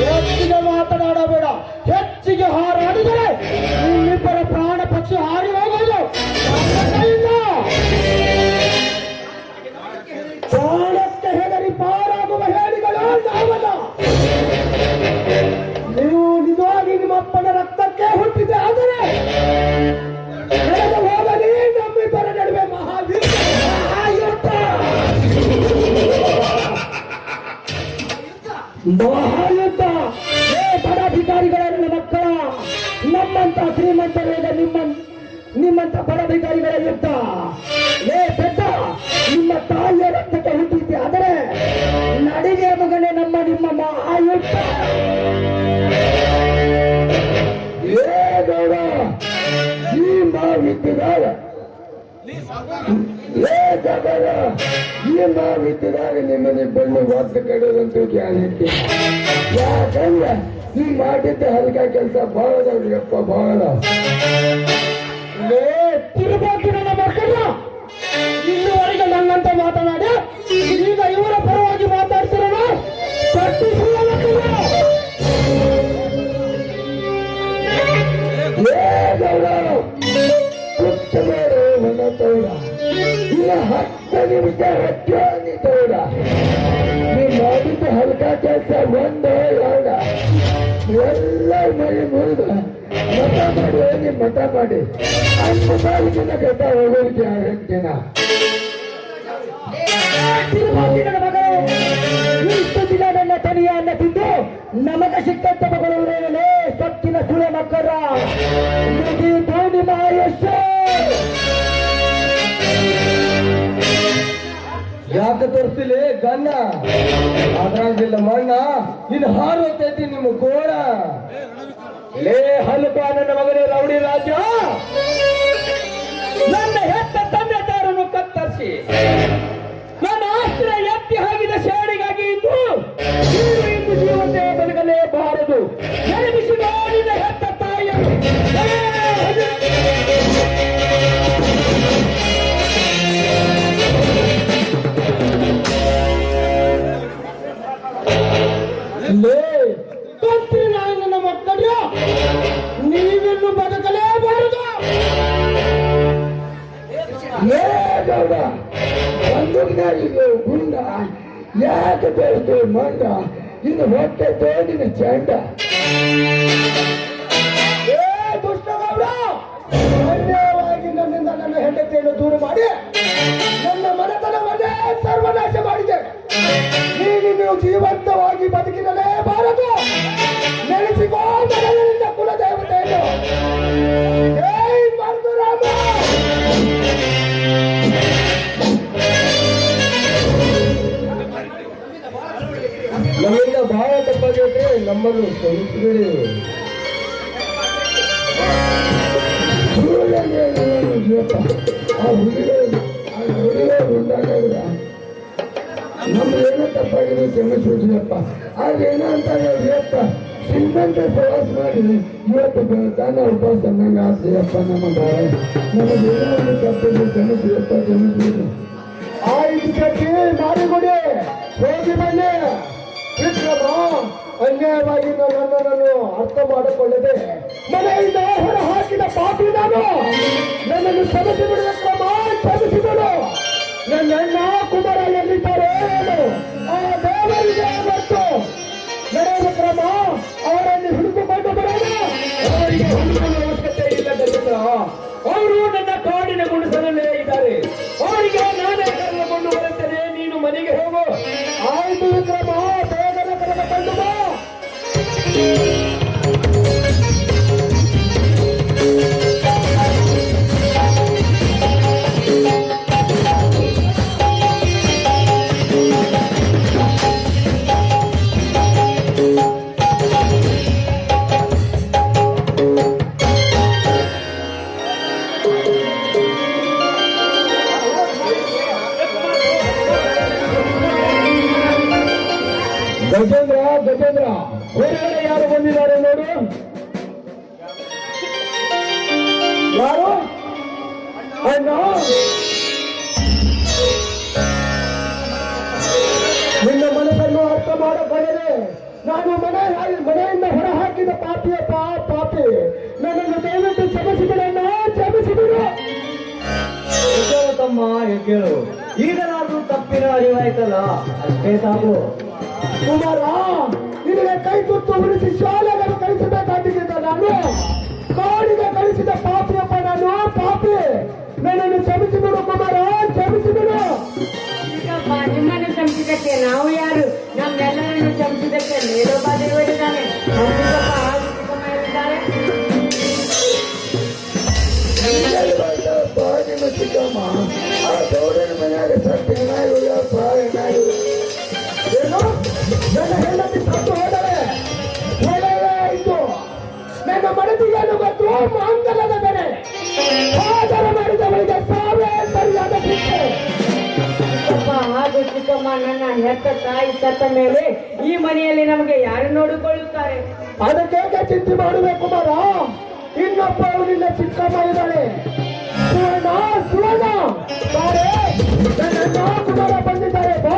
ಹೆಚ್ಚಿಗೆ ಮಾತನಾಡಬೇಡ. ಹೆಚ್ಚಿಗೆ ಹಾರಾಡಿದರೆ ನಿಮ್ಮಿಬ್ಬರ ಪ್ರಾಣ ಪಕ್ಷಿ ಹಾರಿ ಹೋಗೋದು. ಪ್ರಾಣಕ್ಕೆ ಹೆದರಿ ಪಾರಾಗುವ ಹೇಳಿಗಳು ನಾವಲ್ಲ. ನೀವು ನಿಜವಾಗಿ ನಿಮ್ಮ ಅಪ್ಪನ ರಕ್ತಕ್ಕೆ ಹುಟ್ಟಿದೆ. ಆದರೆ ನಡೆದು ಹೋಗಲಿ ನಮ್ಮಿಬ್ಬರ ನಡುವೆ ಮಹಾಯುದ್ಧ. ಮಹಾಯುದ್ಧ. ಬಡಾಧಿಕಾರಿಗಳ ಮಕ್ಕಳ, ನಮ್ಮಂತ ಶ್ರೀಮಂತರಾದ ನಿಮ್ಮಂತ ಬಡಾಧಿಕಾರಿಗಳ ಯುದ್ಧ. ಪೆದ್ದ, ನಿಮ್ಮ ತಾಯಿಯ ರಕ್ತಕ್ಕೆ ಹುಟ್ಟಿದ್ದೆ. ಆದರೆ ನಡಿಗೆ ಮಗನೇ ನಿಮ್ಮ ಮಹಾಯುದ್ಧ. ಗೌಡ, ಈ ಮಾವಿದ್ದಾಗ ಈ ಮಾವಿದ್ದಾಗ ನಿಮ್ಮನ್ನಿಬ್ಬರನ್ನು ಒತ್ತು ಕಡೋದಂತೂ ಗ್ಯಾರಂಟಿ. ಯಾಕಂದ್ರೆ ಈ ಮಾಡಿದ್ದ ಹಲ್ಕ ಕೆಲಸ ಬಹಳ ಅಪ್ಪ, ಬಹಳ. ತಿರುಬಾಕಿ ನನ್ನ ಮಕ್ಕಳ ಇನ್ನುವರೆಗೆ ನನ್ನಂತ ಮಾತನಾಡಿ ಈಗ ಇವರ ಪರವಾಗಿ ಮಾತಾಡ್ತಿರೋಣ. ತೋಡ ಇಲ್ಲ 10 ನಿಮಿಷ ಹೆಚ್ಚು ತೋಡ. ನೀವು ಮಾಡಿದ್ದ ಹಲ್ಕ ಕೆಲಸ 1 2 ಎಲ್ಲ ಮನೆ ಮುರಿದು ಮತ ಮಾಡಿ ಹೋಗಿ ಮತ ಮಾಡಿ 5 ತಾರೀಕಿನ ಗತ ಹೋಗೋದಕ್ಕೆ ಹೇಳ್ತೀನ. ಇಷ್ಟು ದಿನ ನನ್ನ ತನಿಯನ್ನ ತಿಂದು ನಮಗ ಸಿಕ್ಕಂತ ಮಗಳವರೇ ಸೊಕ್ಕಿನ ಸುಳೆ ಮಕ್ಕಳ ನಿಮ್ಮ ಆಯುಷ್ಯ. ಯಾಕೆ ತೋರಿಸ್ತಿಲ್ಲ ಗನ್ನ ಅದ್ರಾಗಿಲ್ಲ ಮಣ್ಣ ಇನ್ನು ಹಾರೋತೈತಿ ನಿಮ್ಮ ಗೋಡ. ಲೇ ಹಲ್ಕ ನನ್ನ ಮಗನೇ ರೌಡಿ ರಾಜ, ನನ್ನ ಹೆತ್ತ ತಂದೆ ತಾರನ್ನು ಕತ್ತರಿಸಿ ನನ್ನ ಆಸ್ತಿನ ಎತ್ತಿ ಹಾಕಿದ ಶಾಡಿಗಾಗಿ ಇದ್ದು ಇಂದು ಜೀವತೆ ಬದುಕಲೇಬಾರದು. ನೆನಪಿಸಿ ನೋಡಿದ ಹೆತ್ತ ತಾಯಿಯನ್ನು ನನ್ನ ಮಕ್ಕಳು ನೀವಿನ್ನು ಬದುಕಲೇಬಾರದು. ಒಂದು ಗುಂಡ ಯಾಕೆ ಬೆಳೆದು ಮಂಡ ಇನ್ನು ಹೊಟ್ಟೆ ತೋಡಿನ ಚಂಡ. ದುಷ್ಟಗೌಡ, ಅನ್ಯಾಯವಾಗಿ ನನ್ನಿಂದ ನನ್ನ ಹೆಂಡತಿಯನ್ನು ದೂರ ಮಾಡಿ ನನ್ನ ಮನೆತನವನ್ನೇ ಸರ್ವನಾಶ ಮಾಡಿದೆ. ನೀವು ಜೀವಂತವಾಗಿ ಬದುಕಿರಲೇಬಾರದು. ನೆನೆಸಿಕೋ ನನ್ನ ಕುಲದೇವತೆಯನ್ನು. ಜೈ ಪರಶುರಾಮ. ನಮ್ಮಿಂದ ಬಹಳ ತಪ್ಪಾಗೈತೆ, ನಮ್ಮನ್ನು ಕ್ಷಮಿಸಿಬಿಡಿ. ಆ ಹುಡುಗರು ಉಂಟಾಗ ನಮ್ದೇನೋ ತಪ್ಪಾಗಿದೆ, ಕ್ಷಮಿಸ್ಬಿಡ್ರಿಯಪ್ಪ. ಆದ್ರೇನೋ ಅಂತ ಹೇಳಿಯಪ್ಪ, ಶ್ರೀಮಂತ ಪ್ರವಾಸ ಮಾಡಿ ಇವತ್ತು ತಾನ ಉಪವಾಸ ಅನ್ನಂಗೆ ಆಗ್ತೀಯಪ್ಪ. ನಮಗೇನೋ ಒಂದು ತಪ್ಪಿದೆ, ಕ್ಷಮಿಸ್ರಿಯಪ್ಪ, ಕ್ಷಮಿಸ್ಬಿಡ್ರಿ. ಆಯ್ತು ಕಟ್ಟಿ ಮಾಡಿಕೊಡಿ, ಹೋಗಿ ಬನ್ನಿ. ವಿಕ್ರಮ, ಅನ್ಯಾಯವಾಗಿ ನನ್ನನ್ನು ಅರ್ಥ ಮಾಡಿಕೊಳ್ಳದೆ ಮನೆಯಿಂದ ಹೊರ ಹಾಕಿದ ಪಾಪಿ ನಾನು. ನನ್ನನ್ನು ಕ್ಷಮಿಸಿ ಬಿಡುವ ಕ್ರಮ, ಕ್ಷಮಿಸಿದಳು. ನನ್ನ ಅಣ್ಣ ಕುಮಾರ ಎಲ್ಲಿದ್ದಾರೆ? ಆ ದೇವರಿಗೆ ಮತ್ತು ನಡೆಯುವ ಕ್ರಮ ಅವರನ್ನು ಹುಡುಕಿಕೊಂಡು ಬರೋಣ. ಅವರಿಗೆ ಹುಡುಕುವ ಅವಶ್ಯಕತೆ ಇಲ್ಲ ದಲಿತ. ಅವರು ನನ್ನ ಕಾಡಿನ ಗುಡಿಸಲಲ್ಲೇ ಇದ್ದಾರೆ. ಅವರಿಗೆ ನಾನೇ ಕರೆದುಕೊಂಡು ಬರುತ್ತೇನೆ, ನೀನು ಮನೆಗೆ ಹೋಗು. ಆಯ್ತು ವಿಕ್ರಮ, ಬೇಗನೆ ಕರೆದುಕೊಂಡು ಬಾ. ಗಜೇಂದ್ರ ಗಜೇಂದ್ರ ಹೊರಗಡೆ ಯಾರು ಬಂದಿದ್ದಾರೆ ನೋಡು. ಯಾರು ಅಣ್ಣ? ನಿನ್ನ ಮನಸ್ಸನ್ನು ಅರ್ಥ ಮಾಡಬಾರದೆ. ನಾನು ಮನೆಯಿಂದ ಹೊರ ಹಾಕಿದ ಪಾಪಿಯಪ್ಪ ಪಾಪಿ. ನನ್ನನ್ನು ದಯವಿಟ್ಟು ಕ್ಷಮಿಸಿಬಿಡಣ್ಣ, ಕ್ಷಮಿಸಿಬಿಡು. ಎದ್ದೇಳು ತಮ್ಮ, ಎದ್ದೇಳು. ಈಗಲಾದ್ರೂ ತಪ್ಪಿನ ಅರಿವಾಯ್ತಲ್ಲ, ಅಷ್ಟೇ ಸಾಕು. ಕುಮಾರ, ನಿನಗೆ ಕೈ ತುತ್ತು ಉಳಿಸಿ ಶಾಲೆಗೆ ಕಳಿಸಬೇಕಾಗಿದ್ದ ನಾನು ಕಾಡಿಗೆ ಕಳಿಸಿದ ಪಾಪಿಯಪ್ಪ ನಾನು, ಪಾಪಿ. ನನ್ನನ್ನು ಕ್ಷಮಿಸಿಬಿಡು ಕುಮಾರ, ಕ್ಷಮಿಸಿಬಿಡು. ಚಿಕ್ಕಪ್ಪ, ನಿಮ್ಮನ್ನು ಕ್ಷಮಿಸಿದಕ್ಕೆ ನಾವು ಯಾರು? ನಮ್ಮೆಲ್ಲರನ್ನು ಕ್ಷಮಿಸಿದಕ್ಕೆ ಮೇಲೊಬ್ಬ ದೇವರಿದ್ದಾನೆ. ನಮ್ಮ ಚಿಕ್ಕಪ್ಪ ಹಾಗೂ ಚಿಕ್ಕಮ್ಮ ಇದ್ದಾರೆ. ನಿಮ್ಮ ಚಿಕ್ಕಮ್ಮ ಆ ಗೌಡನ ಮನೆಯಾಗ ಸತ್ತಿನ ಏನು ನನ್ನ ಹೆಂಡತಿ ಸತ್ತು ಹೋದರೆ ಒಳ್ಳೆಯದೇ ಆಯಿತು. ನನ್ನ ಮನಸ್ಸಿಗೇನು ಗೊತ್ತು? ಮಾಂಗಲ್ಯದ ಬೆಲೆ. ಆಧಾರ ಮಾಡಿದವರಿಗೆ ಸಾವೇ ಸರಿಯಾದ ಶಿಕ್ಷೆ. ಚಿಕ್ಕಪ್ಪ ಹಾಗೂ ಚಿಕ್ಕಮ್ಮ ನನ್ನ ಹೆತ್ತ ತಾಯಿ ಸತ್ತ ಮೇಲೆ ಈ ಮನೆಯಲ್ಲಿ ನಮಗೆ ಯಾರು ನೋಡಿಕೊಳ್ಳುತ್ತಾರೆ? ಅದಕ್ಕೆ ಚಿಂತೆ ಮಾಡಬೇಕು ಮರ. ಇನ್ನೊಬ್ಬರು ನಿನ್ನ ಚಿಕ್ಕಮ್ಮ ಇದ್ದಾಳೆ, ಸುವರ್ಣ. ಸುವರ್ಣ ಬಾರೆ, ನನ್ನ ಕುಮಾರ ಬಂದಿದ್ದಾರೆ ಬಾ.